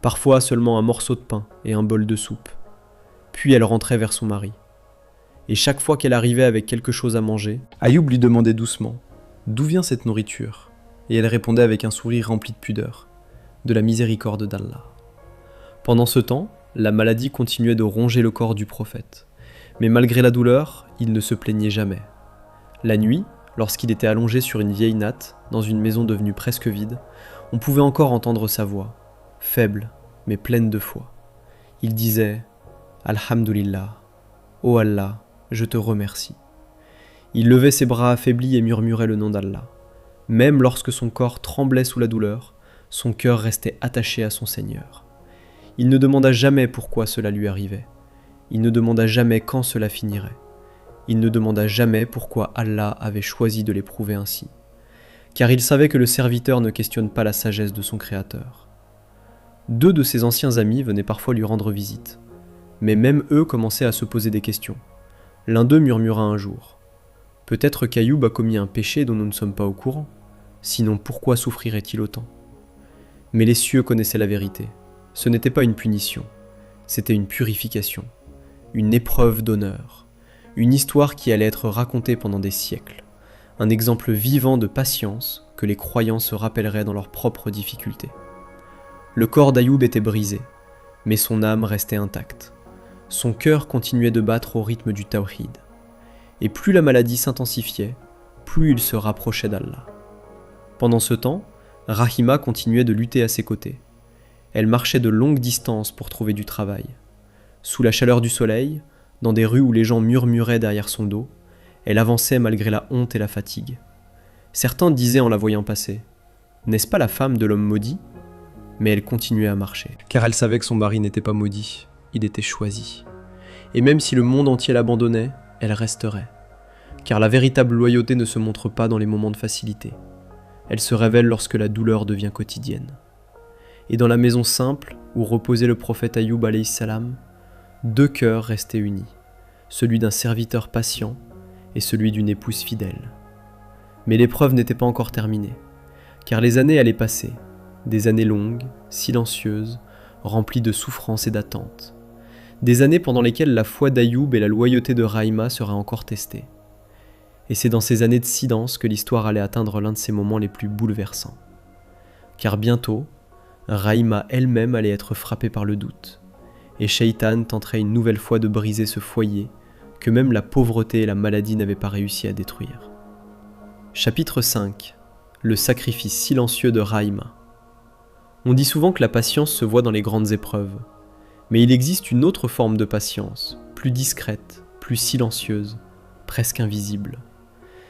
parfois seulement un morceau de pain et un bol de soupe. Puis elle rentrait vers son mari. Et chaque fois qu'elle arrivait avec quelque chose à manger, Ayoub lui demandait doucement « D'où vient cette nourriture ?» Et elle répondait avec un sourire rempli de pudeur « De la miséricorde d'Allah. » Pendant ce temps, la maladie continuait de ronger le corps du prophète. Mais malgré la douleur, il ne se plaignait jamais. La nuit, lorsqu'il était allongé sur une vieille natte, dans une maison devenue presque vide, on pouvait encore entendre sa voix, faible mais pleine de foi. Il disait « Alhamdulillah, ô Allah, je te remercie. » Il levait ses bras affaiblis et murmurait le nom d'Allah. Même lorsque son corps tremblait sous la douleur, son cœur restait attaché à son Seigneur. Il ne demanda jamais pourquoi cela lui arrivait. Il ne demanda jamais quand cela finirait. Il ne demanda jamais pourquoi Allah avait choisi de l'éprouver ainsi. Car il savait que le serviteur ne questionne pas la sagesse de son Créateur. 2 de ses anciens amis venaient parfois lui rendre visite. Mais même eux commençaient à se poser des questions. L'un d'eux murmura un jour « Peut-être qu'Ayoub a commis un péché dont nous ne sommes pas au courant. Sinon pourquoi souffrirait-il autant ?» Mais les cieux connaissaient la vérité. Ce n'était pas une punition, c'était une purification, une épreuve d'honneur, une histoire qui allait être racontée pendant des siècles, un exemple vivant de patience que les croyants se rappelleraient dans leurs propres difficultés. Le corps d'Ayoub était brisé, mais son âme restait intacte. Son cœur continuait de battre au rythme du tawhid. Et plus la maladie s'intensifiait, plus il se rapprochait d'Allah. Pendant ce temps, Rahima continuait de lutter à ses côtés. Elle marchait de longues distances pour trouver du travail. Sous la chaleur du soleil, dans des rues où les gens murmuraient derrière son dos, elle avançait malgré la honte et la fatigue. Certains disaient en la voyant passer « N'est-ce pas la femme de l'homme maudit ?» Mais elle continuait à marcher, car elle savait que son mari n'était pas maudit, il était choisi. Et même si le monde entier l'abandonnait, elle resterait. Car la véritable loyauté ne se montre pas dans les moments de facilité. Elle se révèle lorsque la douleur devient quotidienne. Et dans la maison simple, où reposait le prophète Ayoub alayhi salam, 2 cœurs restaient unis, celui d'un serviteur patient et celui d'une épouse fidèle. Mais l'épreuve n'était pas encore terminée, car les années allaient passer, des années longues, silencieuses, remplies de souffrances et d'attentes. Des années pendant lesquelles la foi d'Ayoub et la loyauté de Rahima seraient encore testées. Et c'est dans ces années de silence que l'histoire allait atteindre l'un de ses moments les plus bouleversants. Car bientôt, Rahima elle-même allait être frappée par le doute, et Shaitan tenterait une nouvelle fois de briser ce foyer que même la pauvreté et la maladie n'avaient pas réussi à détruire. Chapitre 5. Le sacrifice silencieux de Rahima. On dit souvent que la patience se voit dans les grandes épreuves, mais il existe une autre forme de patience, plus discrète, plus silencieuse, presque invisible.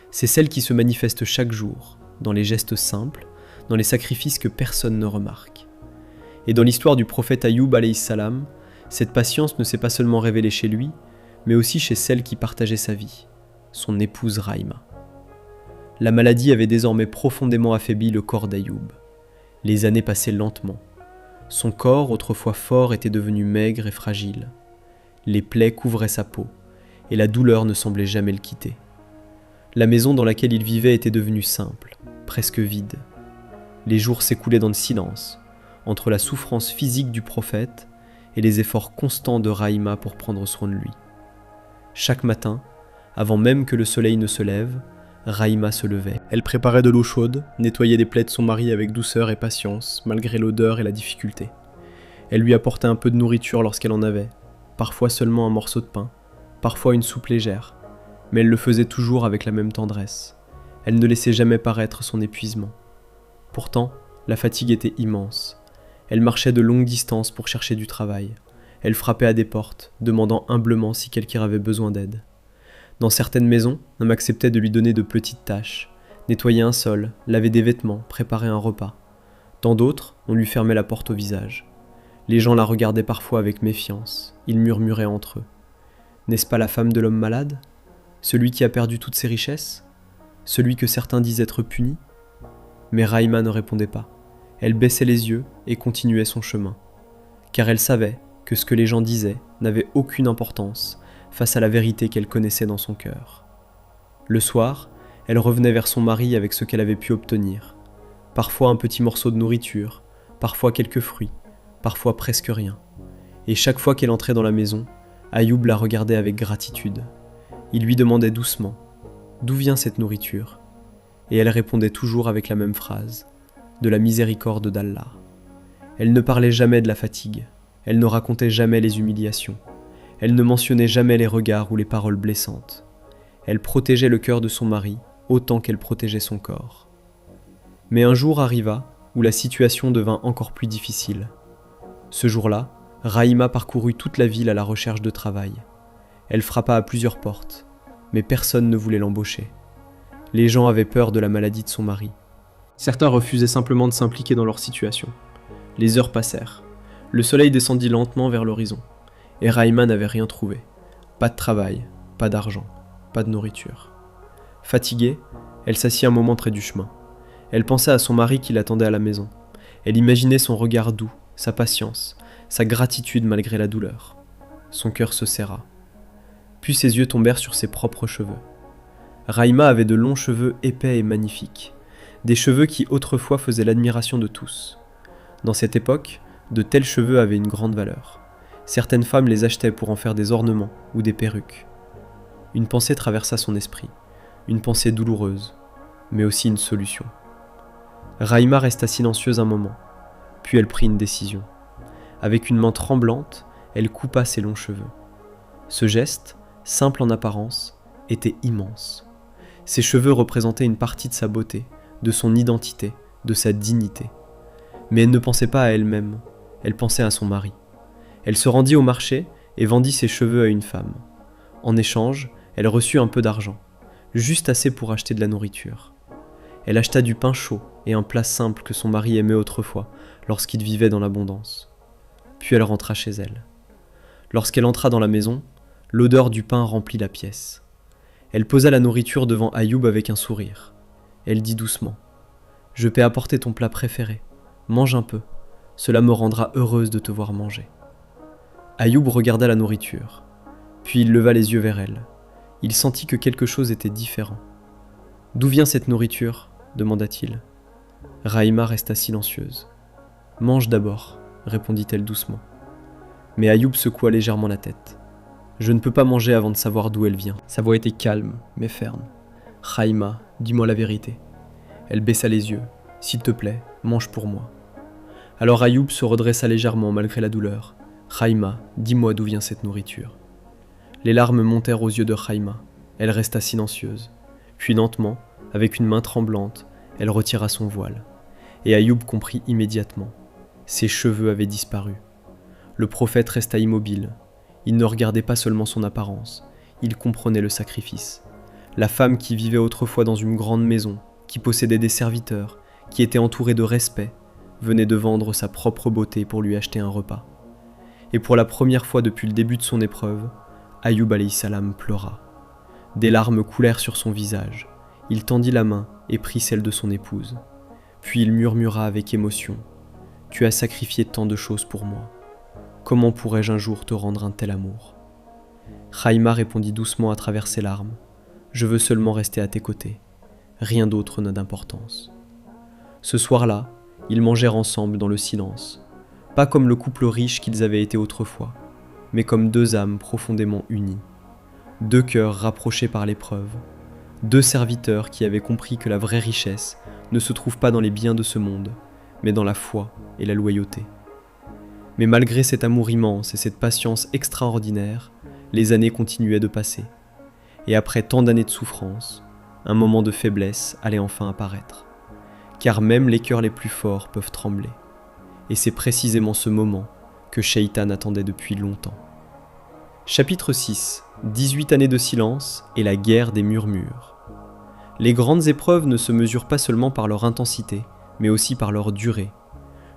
C'est celle qui se manifeste chaque jour, dans les gestes simples, dans les sacrifices que personne ne remarque. Et dans l'histoire du prophète Ayoub alayhi salam, cette patience ne s'est pas seulement révélée chez lui, mais aussi chez celle qui partageait sa vie, son épouse Rahima. La maladie avait désormais profondément affaibli le corps d'Ayoub. Les années passaient lentement. Son corps, autrefois fort, était devenu maigre et fragile. Les plaies couvraient sa peau, et la douleur ne semblait jamais le quitter. La maison dans laquelle il vivait était devenue simple, presque vide. Les jours s'écoulaient dans le silence, entre la souffrance physique du prophète et les efforts constants de Rahima pour prendre soin de lui. Chaque matin, avant même que le soleil ne se lève, Rahima se levait. Elle préparait de l'eau chaude, nettoyait les plaies de son mari avec douceur et patience, malgré l'odeur et la difficulté. Elle lui apportait un peu de nourriture lorsqu'elle en avait, parfois seulement un morceau de pain, parfois une soupe légère, mais elle le faisait toujours avec la même tendresse. Elle ne laissait jamais paraître son épuisement. Pourtant, la fatigue était immense. Elle marchait de longues distances pour chercher du travail. Elle frappait à des portes, demandant humblement si quelqu'un avait besoin d'aide. Dans certaines maisons, on acceptait de lui donner de petites tâches, nettoyer un sol, laver des vêtements, préparer un repas. Dans d'autres, on lui fermait la porte au visage. Les gens la regardaient parfois avec méfiance. Ils murmuraient entre eux. N'est-ce pas la femme de l'homme malade ? Celui qui a perdu toutes ses richesses ? Celui que certains disent être puni ? Mais Rahima ne répondait pas. Elle baissait les yeux et continuait son chemin. Car elle savait que ce que les gens disaient n'avait aucune importance face à la vérité qu'elle connaissait dans son cœur. Le soir, elle revenait vers son mari avec ce qu'elle avait pu obtenir. Parfois un petit morceau de nourriture, parfois quelques fruits, parfois presque rien. Et chaque fois qu'elle entrait dans la maison, Ayoub la regardait avec gratitude. Il lui demandait doucement « D'où vient cette nourriture ?» Et elle répondait toujours avec la même phrase « De la miséricorde d'Allah ». Elle ne parlait jamais de la fatigue, elle ne racontait jamais les humiliations, elle ne mentionnait jamais les regards ou les paroles blessantes. Elle protégeait le cœur de son mari autant qu'elle protégeait son corps. Mais un jour arriva où la situation devint encore plus difficile. Ce jour-là, Rahima parcourut toute la ville à la recherche de travail. Elle frappa à plusieurs portes, mais personne ne voulait l'embaucher. Les gens avaient peur de la maladie de son mari. Certains refusaient simplement de s'impliquer dans leur situation. Les heures passèrent. Le soleil descendit lentement vers l'horizon. Et Rahima n'avait rien trouvé. Pas de travail, pas d'argent, pas de nourriture. Fatiguée, elle s'assit un moment près du chemin. Elle pensait à son mari qui l'attendait à la maison. Elle imaginait son regard doux, sa patience, sa gratitude malgré la douleur. Son cœur se serra. Puis ses yeux tombèrent sur ses propres cheveux. Rahima avait de longs cheveux épais et magnifiques, des cheveux qui autrefois faisaient l'admiration de tous. Dans cette époque, de tels cheveux avaient une grande valeur. Certaines femmes les achetaient pour en faire des ornements ou des perruques. Une pensée traversa son esprit, une pensée douloureuse, mais aussi une solution. Rahima resta silencieuse un moment, puis elle prit une décision. Avec une main tremblante, elle coupa ses longs cheveux. Ce geste, simple en apparence, était immense. Ses cheveux représentaient une partie de sa beauté, de son identité, de sa dignité. Mais elle ne pensait pas à elle-même, elle pensait à son mari. Elle se rendit au marché et vendit ses cheveux à une femme. En échange, elle reçut un peu d'argent, juste assez pour acheter de la nourriture. Elle acheta du pain chaud et un plat simple que son mari aimait autrefois, lorsqu'il vivait dans l'abondance. Puis elle rentra chez elle. Lorsqu'elle entra dans la maison, l'odeur du pain remplit la pièce. Elle posa la nourriture devant Ayoub avec un sourire. Elle dit doucement « Je t'ai apporté ton plat préféré. Mange un peu. Cela me rendra heureuse de te voir manger. » Ayoub regarda la nourriture. Puis il leva les yeux vers elle. Il sentit que quelque chose était différent. « D'où vient cette nourriture ?» demanda-t-il. Rahima resta silencieuse. « Mange d'abord, » répondit-elle doucement. Mais Ayoub secoua légèrement la tête. « Je ne peux pas manger avant de savoir d'où elle vient. » Sa voix était calme, mais ferme. « Rahima, dis-moi la vérité. » Elle baissa les yeux. « S'il te plaît, mange pour moi. » Alors Ayoub se redressa légèrement malgré la douleur. « Rahima, dis-moi d'où vient cette nourriture. » Les larmes montèrent aux yeux de Rahima. Elle resta silencieuse. Puis lentement, avec une main tremblante, elle retira son voile. Et Ayoub comprit immédiatement. Ses cheveux avaient disparu. Le prophète resta immobile. Il ne regardait pas seulement son apparence, il comprenait le sacrifice. La femme qui vivait autrefois dans une grande maison, qui possédait des serviteurs, qui était entourée de respect, venait de vendre sa propre beauté pour lui acheter un repas. Et pour la première fois depuis le début de son épreuve, Ayoub alayhi salam pleura. Des larmes coulèrent sur son visage. Il tendit la main et prit celle de son épouse. Puis il murmura avec émotion « Tu as sacrifié tant de choses pour moi. Comment pourrais-je un jour te rendre un tel amour ?» Rahima répondit doucement à travers ses larmes « Je veux seulement rester à tes côtés. Rien d'autre n'a d'importance. » Ce soir-là, ils mangèrent ensemble dans le silence, pas comme le couple riche qu'ils avaient été autrefois, mais comme deux âmes profondément unies, deux cœurs rapprochés par l'épreuve, deux serviteurs qui avaient compris que la vraie richesse ne se trouve pas dans les biens de ce monde, mais dans la foi et la loyauté. Mais malgré cet amour immense et cette patience extraordinaire, les années continuaient de passer. Et après tant d'années de souffrance, un moment de faiblesse allait enfin apparaître. Car même les cœurs les plus forts peuvent trembler. Et c'est précisément ce moment que Shaitan attendait depuis longtemps. Chapitre 6. 18 années de silence et la guerre des murmures. Les grandes épreuves ne se mesurent pas seulement par leur intensité, mais aussi par leur durée.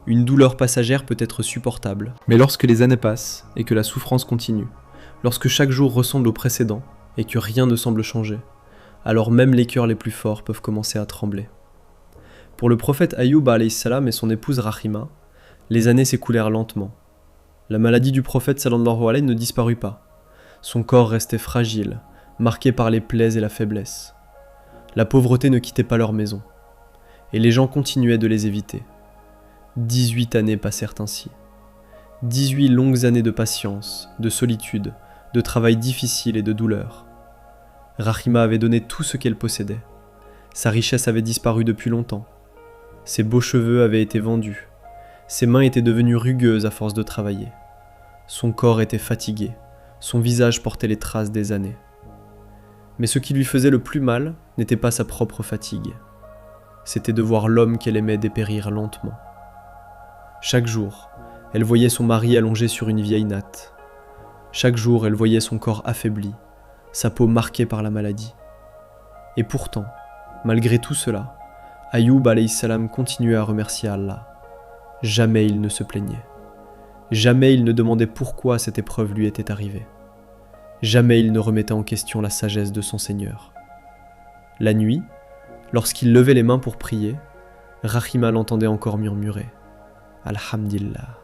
Une douleur passagère peut être supportable, mais lorsque les années passent et que la souffrance continue, lorsque chaque jour ressemble au précédent et que rien ne semble changer, alors même les cœurs les plus forts peuvent commencer à trembler. Pour le prophète Ayoub alayhi salam et son épouse Rahima, les années s'écoulèrent lentement. La maladie du prophète sallallahu alayhi ne disparut pas. Son corps restait fragile, marqué par les plaies et la faiblesse. La pauvreté ne quittait pas leur maison, et les gens continuaient de les éviter. 18 années passèrent ainsi. 18 longues années de patience, de solitude, de travail difficile et de douleur. Rahima avait donné tout ce qu'elle possédait. Sa richesse avait disparu depuis longtemps. Ses beaux cheveux avaient été vendus. Ses mains étaient devenues rugueuses à force de travailler. Son corps était fatigué. Son visage portait les traces des années. Mais ce qui lui faisait le plus mal n'était pas sa propre fatigue. C'était de voir l'homme qu'elle aimait dépérir lentement. Chaque jour, elle voyait son mari allongé sur une vieille natte. Chaque jour, elle voyait son corps affaibli, sa peau marquée par la maladie. Et pourtant, malgré tout cela, Ayoub alayhi salam continuait à remercier Allah. Jamais il ne se plaignait. Jamais il ne demandait pourquoi cette épreuve lui était arrivée. Jamais il ne remettait en question la sagesse de son Seigneur. La nuit, lorsqu'il levait les mains pour prier, Rahima l'entendait encore murmurer « Alhamdulillah ».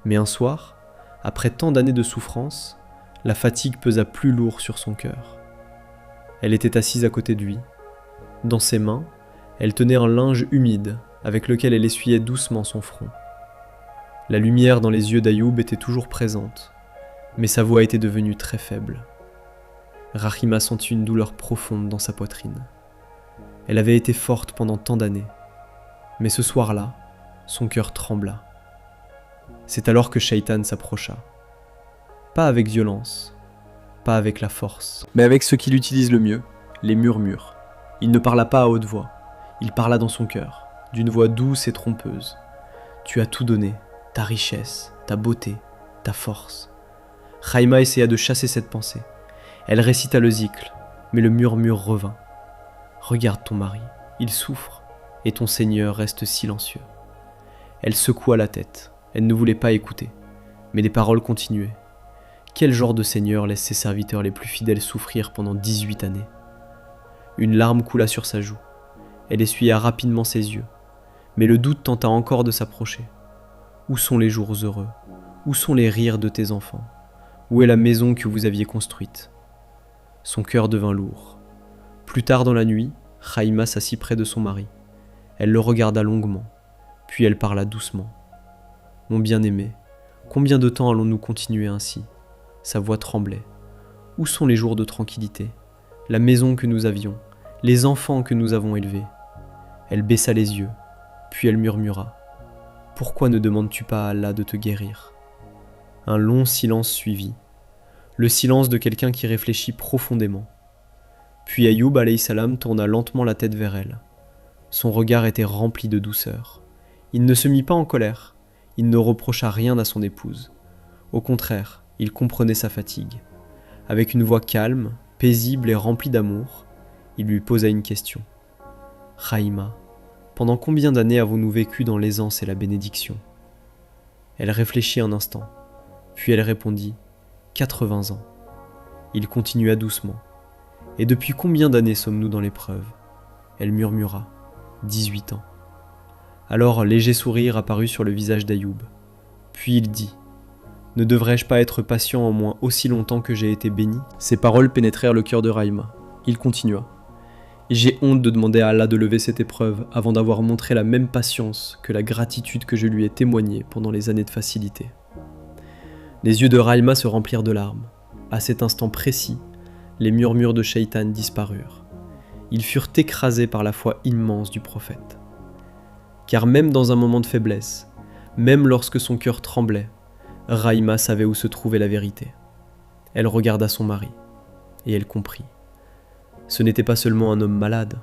Mais un soir, après tant d'années de souffrance, la fatigue pesa plus lourd sur son cœur. Elle était assise à côté de lui. Dans ses mains, elle tenait un linge humide avec lequel elle essuyait doucement son front. La lumière dans les yeux d'Ayoub était toujours présente, mais sa voix était devenue très faible. Rahima sentit une douleur profonde dans sa poitrine. Elle avait été forte pendant tant d'années, mais ce soir-là, son cœur trembla. C'est alors que Shaitan s'approcha. Pas avec violence, pas avec la force, mais avec ce qu'il utilise le mieux, les murmures. Il ne parla pas à haute voix, il parla dans son cœur, d'une voix douce et trompeuse. Tu as tout donné, ta richesse, ta beauté, ta force. Rahima essaya de chasser cette pensée. Elle récita le zikr, mais le murmure revint. Regarde ton mari, il souffre, et ton Seigneur reste silencieux. Elle secoua la tête, elle ne voulait pas écouter, mais les paroles continuaient. Quel genre de Seigneur laisse ses serviteurs les plus fidèles souffrir pendant 18 années? Une larme coula sur sa joue. Elle essuya rapidement ses yeux, mais le doute tenta encore de s'approcher. Où sont les jours heureux? Où sont les rires de tes enfants? Où est la maison que vous aviez construite? Son cœur devint lourd. Plus tard dans la nuit, Rahima s'assit près de son mari. Elle le regarda longuement, puis elle parla doucement. « Mon bien-aimé, combien de temps allons-nous continuer ainsi ?» Sa voix tremblait. « Où sont les jours de tranquillité? La maison que nous avions, les enfants que nous avons élevés ?» Elle baissa les yeux, puis elle murmura. « Pourquoi ne demandes-tu pas à Allah de te guérir ?» Un long silence suivit, le silence de quelqu'un qui réfléchit profondément. Puis Ayoub alayhi salam tourna lentement la tête vers elle. Son regard était rempli de douceur. Il ne se mit pas en colère, il ne reprocha rien à son épouse. Au contraire, il comprenait sa fatigue. Avec une voix calme, paisible et remplie d'amour, il lui posa une question. « Rahima, pendant combien d'années avons-nous vécu dans l'aisance et la bénédiction ?» Elle réfléchit un instant. Puis elle répondit « 80 ans ». Il continua doucement. « Et depuis combien d'années sommes-nous dans l'épreuve ?» Elle murmura « 18 ans ». Alors un léger sourire apparut sur le visage d'Ayoub. Puis il dit « Ne devrais-je pas être patient au moins aussi longtemps que j'ai été béni ?» Ces paroles pénétrèrent le cœur de Rahima. Il continua « J'ai honte de demander à Allah de lever cette épreuve avant d'avoir montré la même patience que la gratitude que je lui ai témoignée pendant les années de facilité. » Les yeux de Rahima se remplirent de larmes. À cet instant précis, les murmures de Shaitan disparurent. Ils furent écrasés par la foi immense du prophète. Car même dans un moment de faiblesse, même lorsque son cœur tremblait, Rahima savait où se trouvait la vérité. Elle regarda son mari, et elle comprit. Ce n'était pas seulement un homme malade,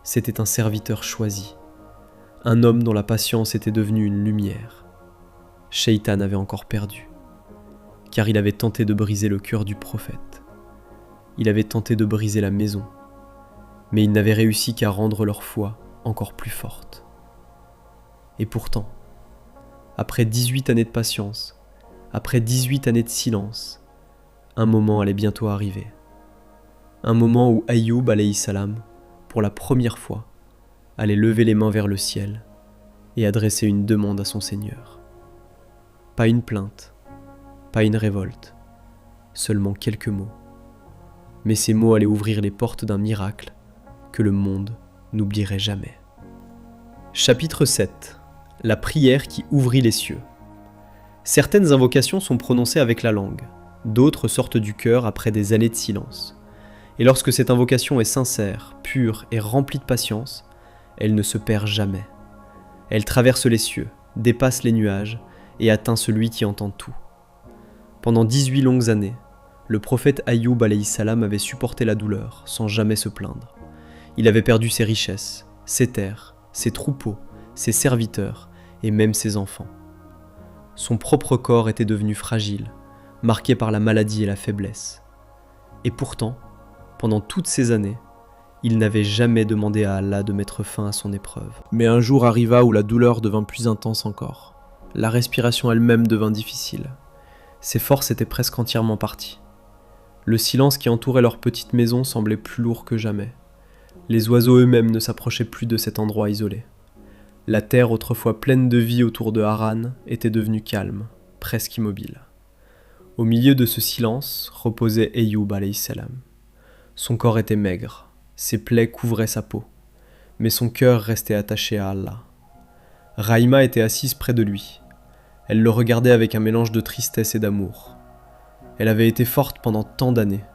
c'était un serviteur choisi, un homme dont la patience était devenue une lumière. Shaitan avait encore perdu. Car il avait tenté de briser le cœur du prophète. Il avait tenté de briser la maison, mais il n'avait réussi qu'à rendre leur foi encore plus forte. Et pourtant, après 18 années de patience, après 18 années de silence, un moment allait bientôt arriver. Un moment où Ayoub alayhi salam, pour la première fois, allait lever les mains vers le ciel et adresser une demande à son Seigneur. Pas une plainte, pas une révolte, seulement quelques mots. Mais ces mots allaient ouvrir les portes d'un miracle que le monde n'oublierait jamais. Chapitre 7. la prière qui ouvrit les cieux. Certaines invocations sont prononcées avec la langue, d'autres sortent du cœur après des années de silence. Et lorsque cette invocation est sincère, pure et remplie de patience, elle ne se perd jamais. Elle traverse les cieux, dépasse les nuages et atteint celui qui entend tout. Pendant 18 longues années, le prophète Ayoub alayhi salam avait supporté la douleur sans jamais se plaindre. Il avait perdu ses richesses, ses terres, ses troupeaux, ses serviteurs et même ses enfants. Son propre corps était devenu fragile, marqué par la maladie et la faiblesse. Et pourtant, pendant toutes ces années, il n'avait jamais demandé à Allah de mettre fin à son épreuve. Mais un jour arriva où la douleur devint plus intense encore. La respiration elle-même devint difficile. Ses forces étaient presque entièrement parties. Le silence qui entourait leur petite maison semblait plus lourd que jamais. Les oiseaux eux-mêmes ne s'approchaient plus de cet endroit isolé. La terre, autrefois pleine de vie autour de Haran, était devenue calme, presque immobile. Au milieu de ce silence reposait Ayoub alayhi salam. Son corps était maigre, ses plaies couvraient sa peau, mais son cœur restait attaché à Allah. Rahima était assise près de lui. Elle le regardait avec un mélange de tristesse et d'amour. Elle avait été forte pendant tant d'années.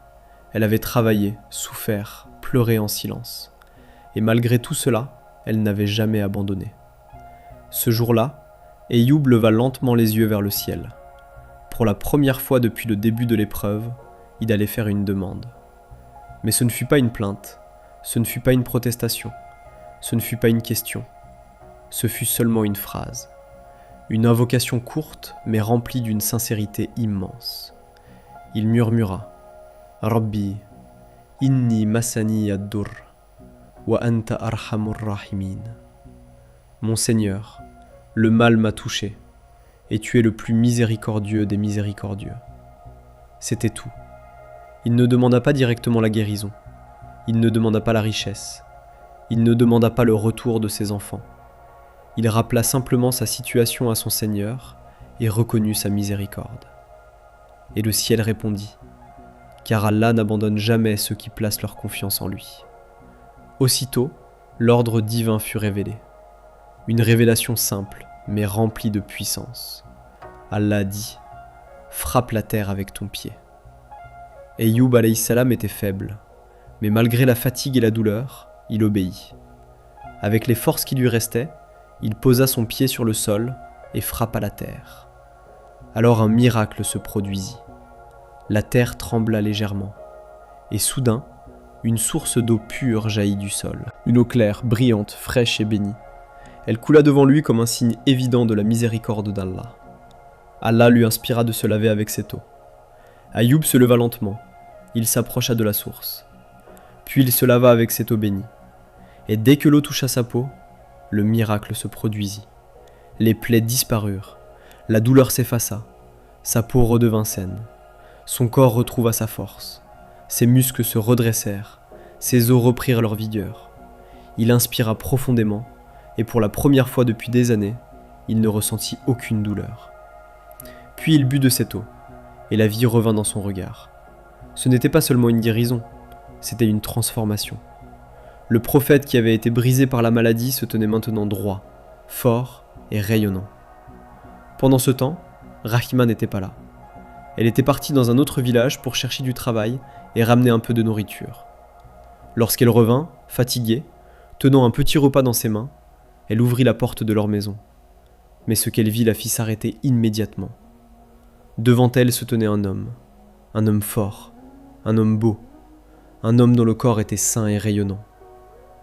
Elle avait travaillé, souffert, pleuré en silence. Et malgré tout cela, elle n'avait jamais abandonné. Ce jour-là, Ayoub leva lentement les yeux vers le ciel. Pour la première fois depuis le début de l'épreuve, il allait faire une demande. Mais ce ne fut pas une plainte, ce ne fut pas une protestation, ce ne fut pas une question. Ce fut seulement une phrase. Une invocation courte, mais remplie d'une sincérité immense. Il murmura « Rabbi, inni masani ad-dur, wa anta arhamur rahimin » Mon Seigneur, le mal m'a touché, et tu es le plus miséricordieux des miséricordieux. C'était tout. Il ne demanda pas directement la guérison. Il ne demanda pas la richesse. Il ne demanda pas le retour de ses enfants. Il rappela simplement sa situation à son Seigneur et reconnut sa miséricorde. Et le ciel répondit, car Allah n'abandonne jamais ceux qui placent leur confiance en lui. Aussitôt, l'ordre divin fut révélé. Une révélation simple, mais remplie de puissance. Allah dit, frappe la terre avec ton pied. Ayoub alayhi salam était faible, mais malgré la fatigue et la douleur, il obéit. Avec les forces qui lui restaient, il posa son pied sur le sol et frappa la terre. Alors un miracle se produisit. La terre trembla légèrement, et soudain, une source d'eau pure jaillit du sol. Une eau claire, brillante, fraîche et bénie. Elle coula devant lui comme un signe évident de la miséricorde d'Allah. Allah lui inspira de se laver avec cette eau. Ayoub se leva lentement. Il s'approcha de la source. Puis il se lava avec cette eau bénie. Et dès que l'eau toucha sa peau, le miracle se produisit. Les plaies disparurent. La douleur s'effaça. Sa peau redevint saine. Son corps retrouva sa force. Ses muscles se redressèrent. Ses os reprirent leur vigueur. Il inspira profondément. Et pour la première fois depuis des années, il ne ressentit aucune douleur. Puis il but de cette eau, et la vie revint dans son regard. Ce n'était pas seulement une guérison, c'était une transformation. Le prophète qui avait été brisé par la maladie se tenait maintenant droit, fort et rayonnant. Pendant ce temps, Rahima n'était pas là. Elle était partie dans un autre village pour chercher du travail et ramener un peu de nourriture. Lorsqu'elle revint, fatiguée, tenant un petit repas dans ses mains, elle ouvrit la porte de leur maison. Mais ce qu'elle vit la fit s'arrêter immédiatement. Devant elle se tenait un homme fort, un homme beau, un homme dont le corps était sain et rayonnant.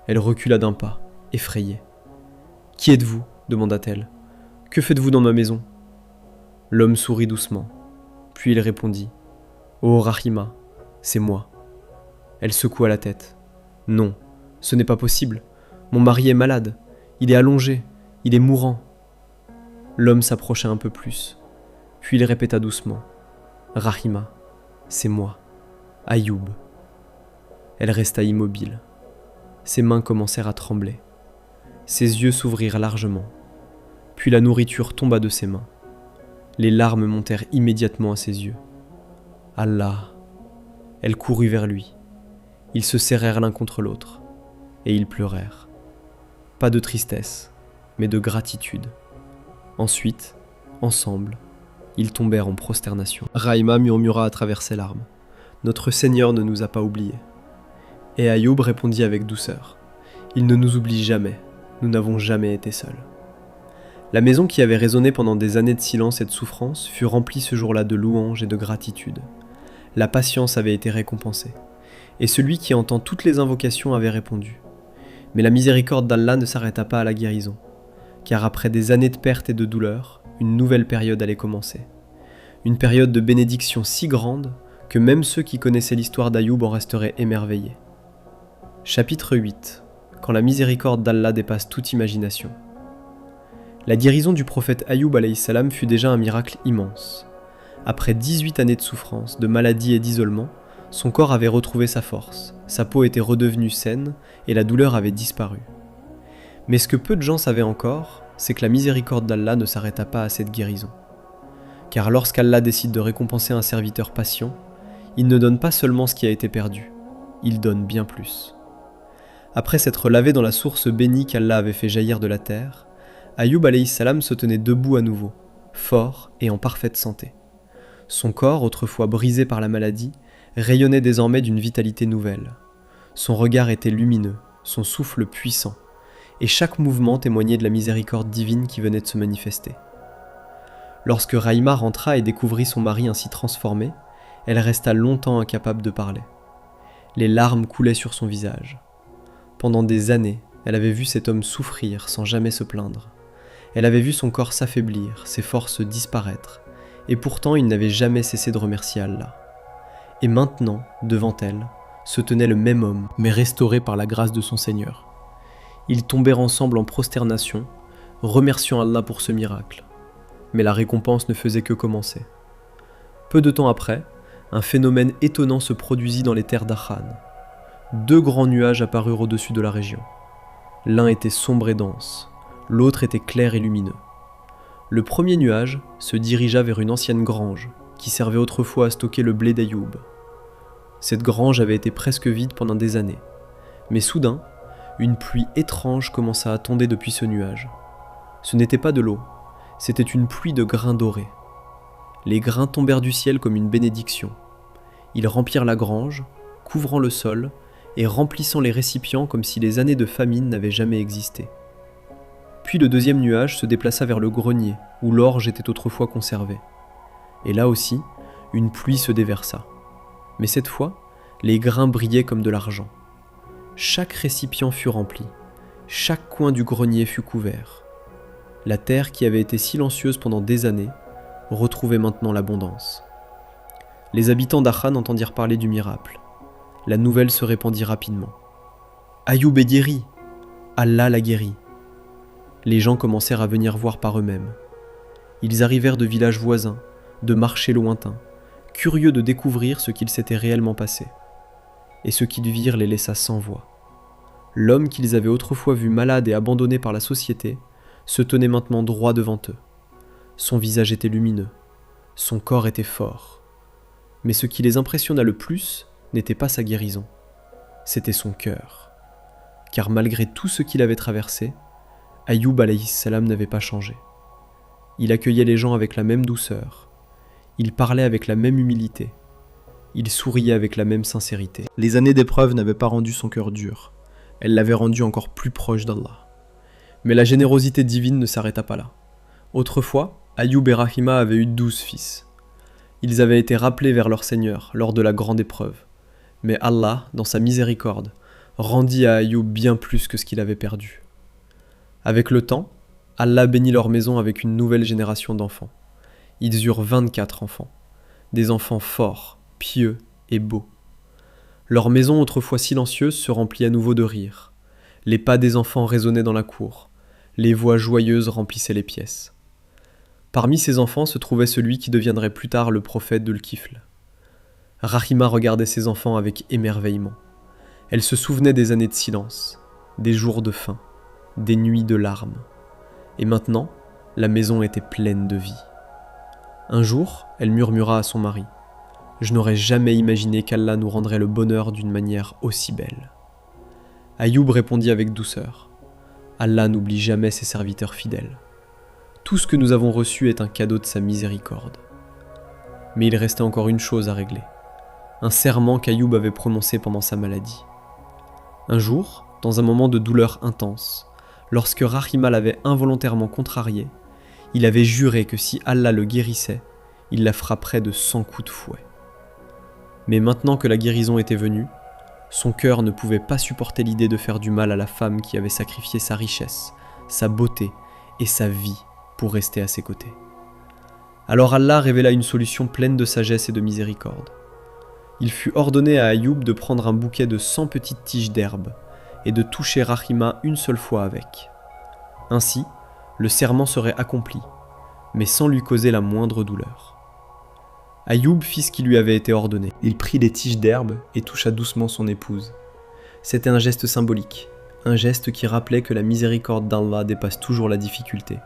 Elle recula d'un pas, effrayée. « Qui êtes-vous » demanda-t-elle. « Que faites-vous dans ma maison ?» L'homme sourit doucement, puis il répondit « Oh Rahima, c'est moi. » Elle secoua la tête. « Non, ce n'est pas possible. Mon mari est malade. Il est allongé, il est mourant. » L'homme s'approcha un peu plus, puis il répéta doucement « Rahima, c'est moi, Ayoub. » Elle resta immobile. Ses mains commencèrent à trembler. Ses yeux s'ouvrirent largement. Puis la nourriture tomba de ses mains. Les larmes montèrent immédiatement à ses yeux. « Allah !» Elle courut vers lui. Ils se serrèrent l'un contre l'autre, et ils pleurèrent. Pas de tristesse, mais de gratitude. Ensuite, ensemble, ils tombèrent en prosternation. Rahima murmura à travers ses larmes. « Notre Seigneur ne nous a pas oubliés. » Et Ayoub répondit avec douceur. « Il ne nous oublie jamais, nous n'avons jamais été seuls. » La maison qui avait résonné pendant des années de silence et de souffrance fut remplie ce jour-là de louanges et de gratitude. La patience avait été récompensée, et celui qui entend toutes les invocations avait répondu. Mais la miséricorde d'Allah ne s'arrêta pas à la guérison, car après des années de perte et de douleur, une nouvelle période allait commencer. Une période de bénédiction si grande que même ceux qui connaissaient l'histoire d'Ayoub en resteraient émerveillés. Chapitre 8. Quand la miséricorde d'Allah dépasse toute imagination. La guérison du prophète Ayoub alayhi salam fut déjà un miracle immense. Après 18 années de souffrance, de maladie et d'isolement, son corps avait retrouvé sa force, sa peau était redevenue saine et la douleur avait disparu. Mais ce que peu de gens savaient encore, c'est que la miséricorde d'Allah ne s'arrêta pas à cette guérison. Car lorsqu'Allah décide de récompenser un serviteur patient, il ne donne pas seulement ce qui a été perdu, il donne bien plus. Après s'être lavé dans la source bénie qu'Allah avait fait jaillir de la terre, Ayoub alayhi salam se tenait debout à nouveau, fort et en parfaite santé. Son corps, autrefois brisé par la maladie, rayonnait désormais d'une vitalité nouvelle. Son regard était lumineux, son souffle puissant, et chaque mouvement témoignait de la miséricorde divine qui venait de se manifester. Lorsque Rahima rentra et découvrit son mari ainsi transformé, elle resta longtemps incapable de parler. Les larmes coulaient sur son visage. Pendant des années, elle avait vu cet homme souffrir sans jamais se plaindre. Elle avait vu son corps s'affaiblir, ses forces disparaître, et pourtant il n'avait jamais cessé de remercier Allah. Et maintenant, devant elle, se tenait le même homme, mais restauré par la grâce de son Seigneur. Ils tombèrent ensemble en prosternation, remerciant Allah pour ce miracle. Mais la récompense ne faisait que commencer. Peu de temps après, un phénomène étonnant se produisit dans les terres d'Akhan. 2 grands nuages apparurent au-dessus de la région. L'un était sombre et dense, l'autre était clair et lumineux. Le premier nuage se dirigea vers une ancienne grange, qui servait autrefois à stocker le blé d'Ayoub. Cette grange avait été presque vide pendant des années, mais soudain, une pluie étrange commença à tomber depuis ce nuage. Ce n'était pas de l'eau, c'était une pluie de grains dorés. Les grains tombèrent du ciel comme une bénédiction. Ils remplirent la grange, couvrant le sol et remplissant les récipients comme si les années de famine n'avaient jamais existé. Puis le deuxième nuage se déplaça vers le grenier, où l'orge était autrefois conservée. Et là aussi, une pluie se déversa. Mais cette fois, les grains brillaient comme de l'argent. Chaque récipient fut rempli, chaque coin du grenier fut couvert. La terre qui avait été silencieuse pendant des années retrouvait maintenant l'abondance. Les habitants d'Akhan entendirent parler du miracle. La nouvelle se répandit rapidement. Ayoub est guéri, Allah l'a guéri. Les gens commencèrent à venir voir par eux-mêmes. Ils arrivèrent de villages voisins, de marchés lointains, curieux de découvrir ce qu'il s'était réellement passé. Et ce qu'ils virent les laissa sans voix. L'homme qu'ils avaient autrefois vu malade et abandonné par la société se tenait maintenant droit devant eux. Son visage était lumineux, son corps était fort. Mais ce qui les impressionna le plus n'était pas sa guérison, c'était son cœur. Car malgré tout ce qu'il avait traversé, Ayoub alayhi salam n'avait pas changé. Il accueillait les gens avec la même douceur, il parlait avec la même humilité, il souriait avec la même sincérité. Les années d'épreuve n'avaient pas rendu son cœur dur, elles l'avaient rendu encore plus proche d'Allah. Mais la générosité divine ne s'arrêta pas là. Autrefois, Ayoub et Rahima avaient eu 12 fils. Ils avaient été rappelés vers leur Seigneur lors de la grande épreuve. Mais Allah, dans sa miséricorde, rendit à Ayoub bien plus que ce qu'il avait perdu. Avec le temps, Allah bénit leur maison avec une nouvelle génération d'enfants. Ils eurent 24 enfants, des enfants forts, pieux et beaux. Leur maison autrefois silencieuse se remplit à nouveau de rire. Les pas des enfants résonnaient dans la cour, les voix joyeuses remplissaient les pièces. Parmi ces enfants se trouvait celui qui deviendrait plus tard le prophète Dhul-Kifl. Rahima regardait ses enfants avec émerveillement. Elle se souvenait des années de silence, des jours de faim, des nuits de larmes. Et maintenant, la maison était pleine de vie. Un jour, elle murmura à son mari « Je n'aurais jamais imaginé qu'Allah nous rendrait le bonheur d'une manière aussi belle. » Ayoub répondit avec douceur « Allah n'oublie jamais ses serviteurs fidèles. » Tout ce que nous avons reçu est un cadeau de sa miséricorde. Mais il restait encore une chose à régler. Un serment qu'Ayoub avait prononcé pendant sa maladie. Un jour, dans un moment de douleur intense, lorsque Rahima l'avait involontairement contrarié, il avait juré que si Allah le guérissait, il la frapperait de 100 coups de fouet. Mais maintenant que la guérison était venue, son cœur ne pouvait pas supporter l'idée de faire du mal à la femme qui avait sacrifié sa richesse, sa beauté et sa vie pour rester à ses côtés. Alors Allah révéla une solution pleine de sagesse et de miséricorde. Il fut ordonné à Ayoub de prendre un bouquet de 100 petites tiges d'herbe et de toucher Rahima une seule fois avec. Ainsi, le serment serait accompli, mais sans lui causer la moindre douleur. Ayoub fit ce qui lui avait été ordonné. Il prit les tiges d'herbe et toucha doucement son épouse. C'était un geste symbolique, un geste qui rappelait que la miséricorde d'Allah dépasse toujours la difficulté.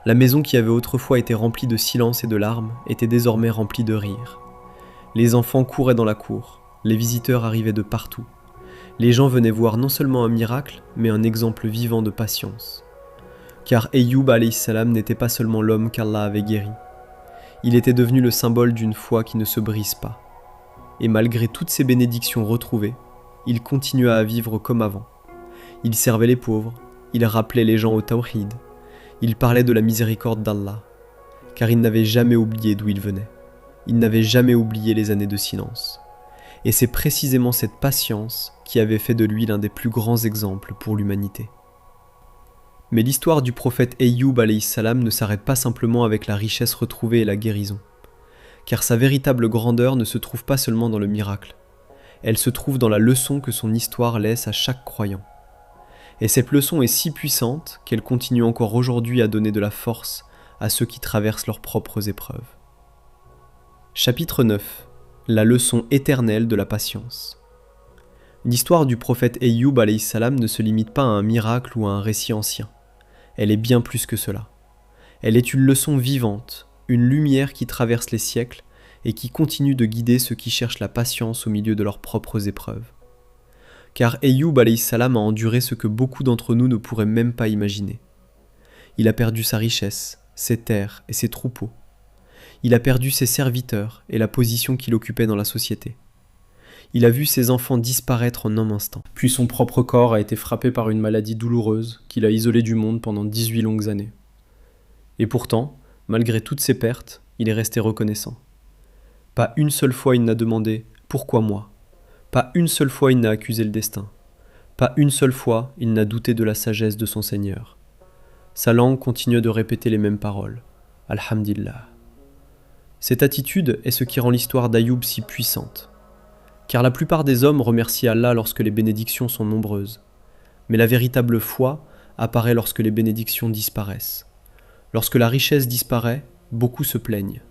La maison qui avait autrefois été remplie de silence et de larmes était désormais remplie de rire. Les enfants couraient dans la cour, les visiteurs arrivaient de partout. Les gens venaient voir non seulement un miracle, mais un exemple vivant de patience. Car Ayoub alayhi salam n'était pas seulement l'homme qu'Allah avait guéri. Il était devenu le symbole d'une foi qui ne se brise pas. Et malgré toutes ces bénédictions retrouvées, il continua à vivre comme avant. Il servait les pauvres, il rappelait les gens au tawhid, il parlait de la miséricorde d'Allah, car il n'avait jamais oublié d'où il venait. Il n'avait jamais oublié les années de silence. Et c'est précisément cette patience qui avait fait de lui l'un des plus grands exemples pour l'humanité. Mais l'histoire du prophète Ayoub alayhi salam ne s'arrête pas simplement avec la richesse retrouvée et la guérison, car sa véritable grandeur ne se trouve pas seulement dans le miracle, elle se trouve dans la leçon que son histoire laisse à chaque croyant. Et cette leçon est si puissante qu'elle continue encore aujourd'hui à donner de la force à ceux qui traversent leurs propres épreuves. Chapitre 9. La leçon éternelle de la patience. L'histoire du prophète Ayoub alayhi salam ne se limite pas à un miracle ou à un récit ancien. Elle est bien plus que cela. Elle est une leçon vivante, une lumière qui traverse les siècles et qui continue de guider ceux qui cherchent la patience au milieu de leurs propres épreuves. Car Ayoub alayhi salam a enduré ce que beaucoup d'entre nous ne pourraient même pas imaginer. Il a perdu sa richesse, ses terres et ses troupeaux. Il a perdu ses serviteurs et la position qu'il occupait dans la société. Il a vu ses enfants disparaître en un instant. Puis son propre corps a été frappé par une maladie douloureuse qui l'a isolé du monde pendant 18 longues années. Et pourtant, malgré toutes ces pertes, il est resté reconnaissant. Pas une seule fois il n'a demandé « Pourquoi moi ?» Pas une seule fois il n'a accusé le destin. Pas une seule fois il n'a douté de la sagesse de son Seigneur. Sa langue continue de répéter les mêmes paroles. Alhamdulillah. Cette attitude est ce qui rend l'histoire d'Ayoub si puissante. Car la plupart des hommes remercient Allah lorsque les bénédictions sont nombreuses. Mais la véritable foi apparaît lorsque les bénédictions disparaissent. Lorsque la richesse disparaît, beaucoup se plaignent.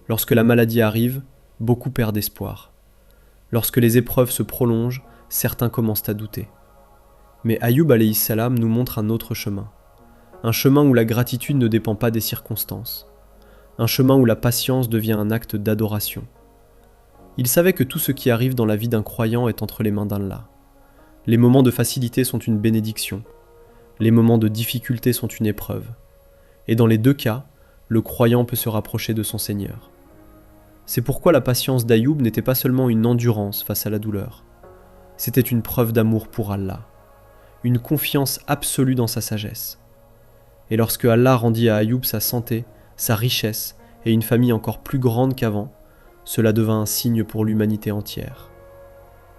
Lorsque la maladie arrive, beaucoup perdent espoir. Lorsque les épreuves se prolongent, certains commencent à douter. Mais Ayoub alayhi salam nous montre un autre chemin. Un chemin où la gratitude ne dépend pas des circonstances. Un chemin où la patience devient un acte d'adoration. Il savait que tout ce qui arrive dans la vie d'un croyant est entre les mains d'Allah. Les moments de facilité sont une bénédiction. Les moments de difficulté sont une épreuve. Et dans les deux cas, le croyant peut se rapprocher de son Seigneur. C'est pourquoi la patience d'Ayoub n'était pas seulement une endurance face à la douleur. C'était une preuve d'amour pour Allah, une confiance absolue dans sa sagesse. Et lorsque Allah rendit à Ayoub sa santé, sa richesse et une famille encore plus grande qu'avant, cela devint un signe pour l'humanité entière.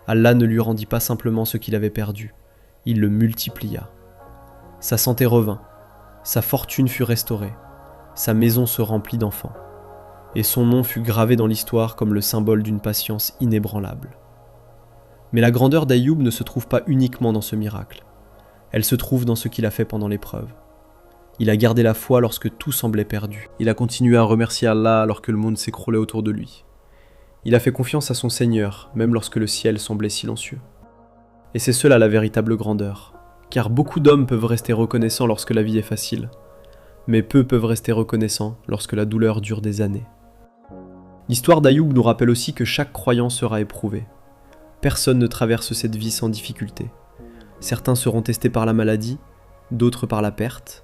Allah ne lui rendit pas simplement ce qu'il avait perdu, il le multiplia. Sa santé revint, sa fortune fut restaurée, sa maison se remplit d'enfants, et son nom fut gravé dans l'histoire comme le symbole d'une patience inébranlable. Mais la grandeur d'Ayoub ne se trouve pas uniquement dans ce miracle, elle se trouve dans ce qu'il a fait pendant l'épreuve. Il a gardé la foi lorsque tout semblait perdu. Il a continué à remercier Allah alors que le monde s'écroulait autour de lui. Il a fait confiance à son Seigneur, même lorsque le ciel semblait silencieux. Et c'est cela la véritable grandeur, car beaucoup d'hommes peuvent rester reconnaissants lorsque la vie est facile, mais peu peuvent rester reconnaissants lorsque la douleur dure des années. L'histoire d'Ayoub nous rappelle aussi que chaque croyant sera éprouvé. Personne ne traverse cette vie sans difficulté. Certains seront testés par la maladie, d'autres par la perte,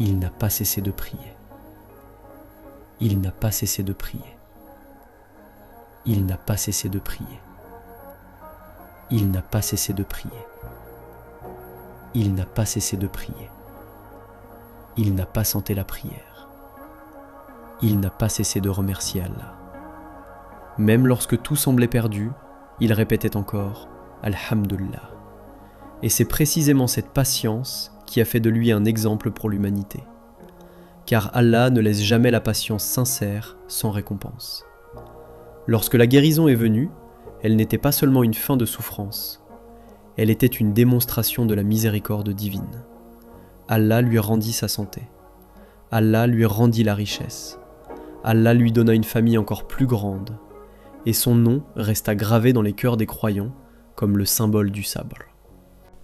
Il n'a pas cessé de prier. Il n'a pas cessé de prier. Il n'a pas cessé de prier. Il n'a pas cessé de prier. Il n'a pas cessé de prier. Il n'a pas senté la prière. Il n'a pas cessé de remercier Allah. Même lorsque tout semblait perdu, il répétait encore « Alhamdulillah ». Et c'est précisément cette patience qui a fait de lui un exemple pour l'humanité. Car Allah ne laisse jamais la patience sincère sans récompense. Lorsque la guérison est venue, elle n'était pas seulement une fin de souffrance, elle était une démonstration de la miséricorde divine. Allah lui rendit sa santé. Allah lui rendit la richesse. Allah lui donna une famille encore plus grande. Et son nom resta gravé dans les cœurs des croyants comme le symbole du sabre.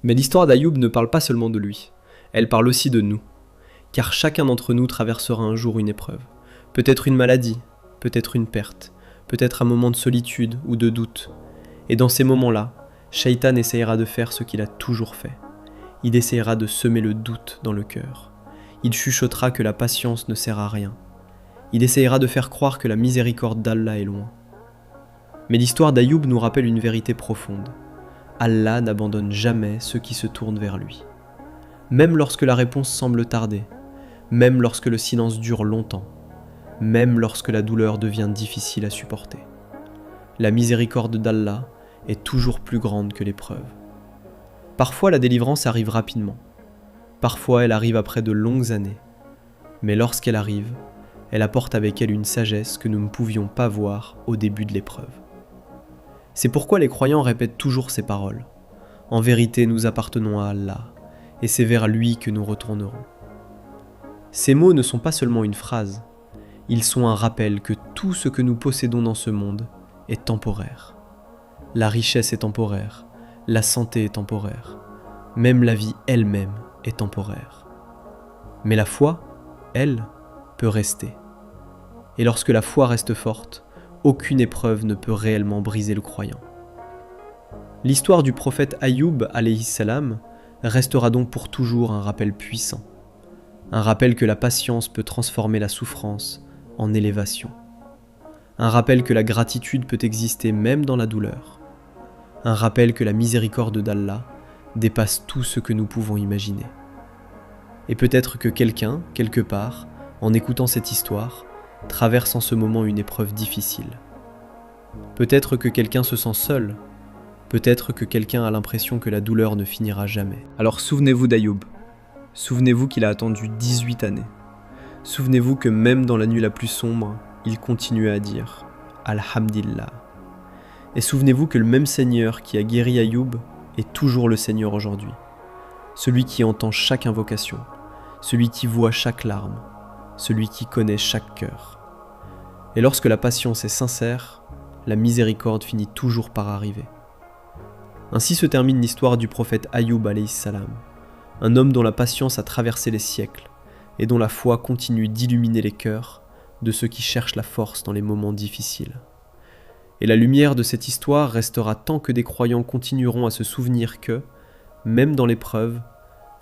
Mais l'histoire d'Ayoub ne parle pas seulement de lui, elle parle aussi de nous. Car chacun d'entre nous traversera un jour une épreuve. Peut-être une maladie, peut-être une perte, peut-être un moment de solitude ou de doute. Et dans ces moments-là, Shaitan essayera de faire ce qu'il a toujours fait. Il essayera de semer le doute dans le cœur. Il chuchotera que la patience ne sert à rien. Il essayera de faire croire que la miséricorde d'Allah est loin. Mais l'histoire d'Ayoub nous rappelle une vérité profonde. Allah n'abandonne jamais ceux qui se tournent vers lui. Même lorsque la réponse semble tarder, même lorsque le silence dure longtemps, même lorsque la douleur devient difficile à supporter. La miséricorde d'Allah est toujours plus grande que l'épreuve. Parfois la délivrance arrive rapidement, parfois elle arrive après de longues années, mais lorsqu'elle arrive, elle apporte avec elle une sagesse que nous ne pouvions pas voir au début de l'épreuve. C'est pourquoi les croyants répètent toujours ces paroles. En vérité, nous appartenons à Allah, et c'est vers lui que nous retournerons. Ces mots ne sont pas seulement une phrase, ils sont un rappel que tout ce que nous possédons dans ce monde est temporaire. La richesse est temporaire, la santé est temporaire, même la vie elle-même est temporaire. Mais la foi, elle, peut rester. Et lorsque la foi reste forte, aucune épreuve ne peut réellement briser le croyant. L'histoire du prophète Ayoub alayhi salam restera donc pour toujours un rappel puissant. Un rappel que la patience peut transformer la souffrance en élévation. Un rappel que la gratitude peut exister même dans la douleur. Un rappel que la miséricorde d'Allah dépasse tout ce que nous pouvons imaginer. Et peut-être que quelqu'un, quelque part, en écoutant cette histoire, traverse en ce moment une épreuve difficile. Peut-être que quelqu'un se sent seul. Peut-être que quelqu'un a l'impression que la douleur ne finira jamais. Alors souvenez-vous d'Ayoub. Souvenez-vous qu'il a attendu 18 années. Souvenez-vous que même dans la nuit la plus sombre, il continuait à dire « Alhamdulillah ». Et souvenez-vous que le même Seigneur qui a guéri Ayoub est toujours le Seigneur aujourd'hui. Celui qui entend chaque invocation, celui qui voit chaque larme, celui qui connaît chaque cœur. Et lorsque la patience est sincère, la miséricorde finit toujours par arriver. Ainsi se termine l'histoire du prophète Ayoub alayhi salam, un homme dont la patience a traversé les siècles et dont la foi continue d'illuminer les cœurs de ceux qui cherchent la force dans les moments difficiles. Et la lumière de cette histoire restera tant que des croyants continueront à se souvenir que, même dans l'épreuve,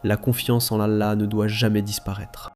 la confiance en Allah ne doit jamais disparaître.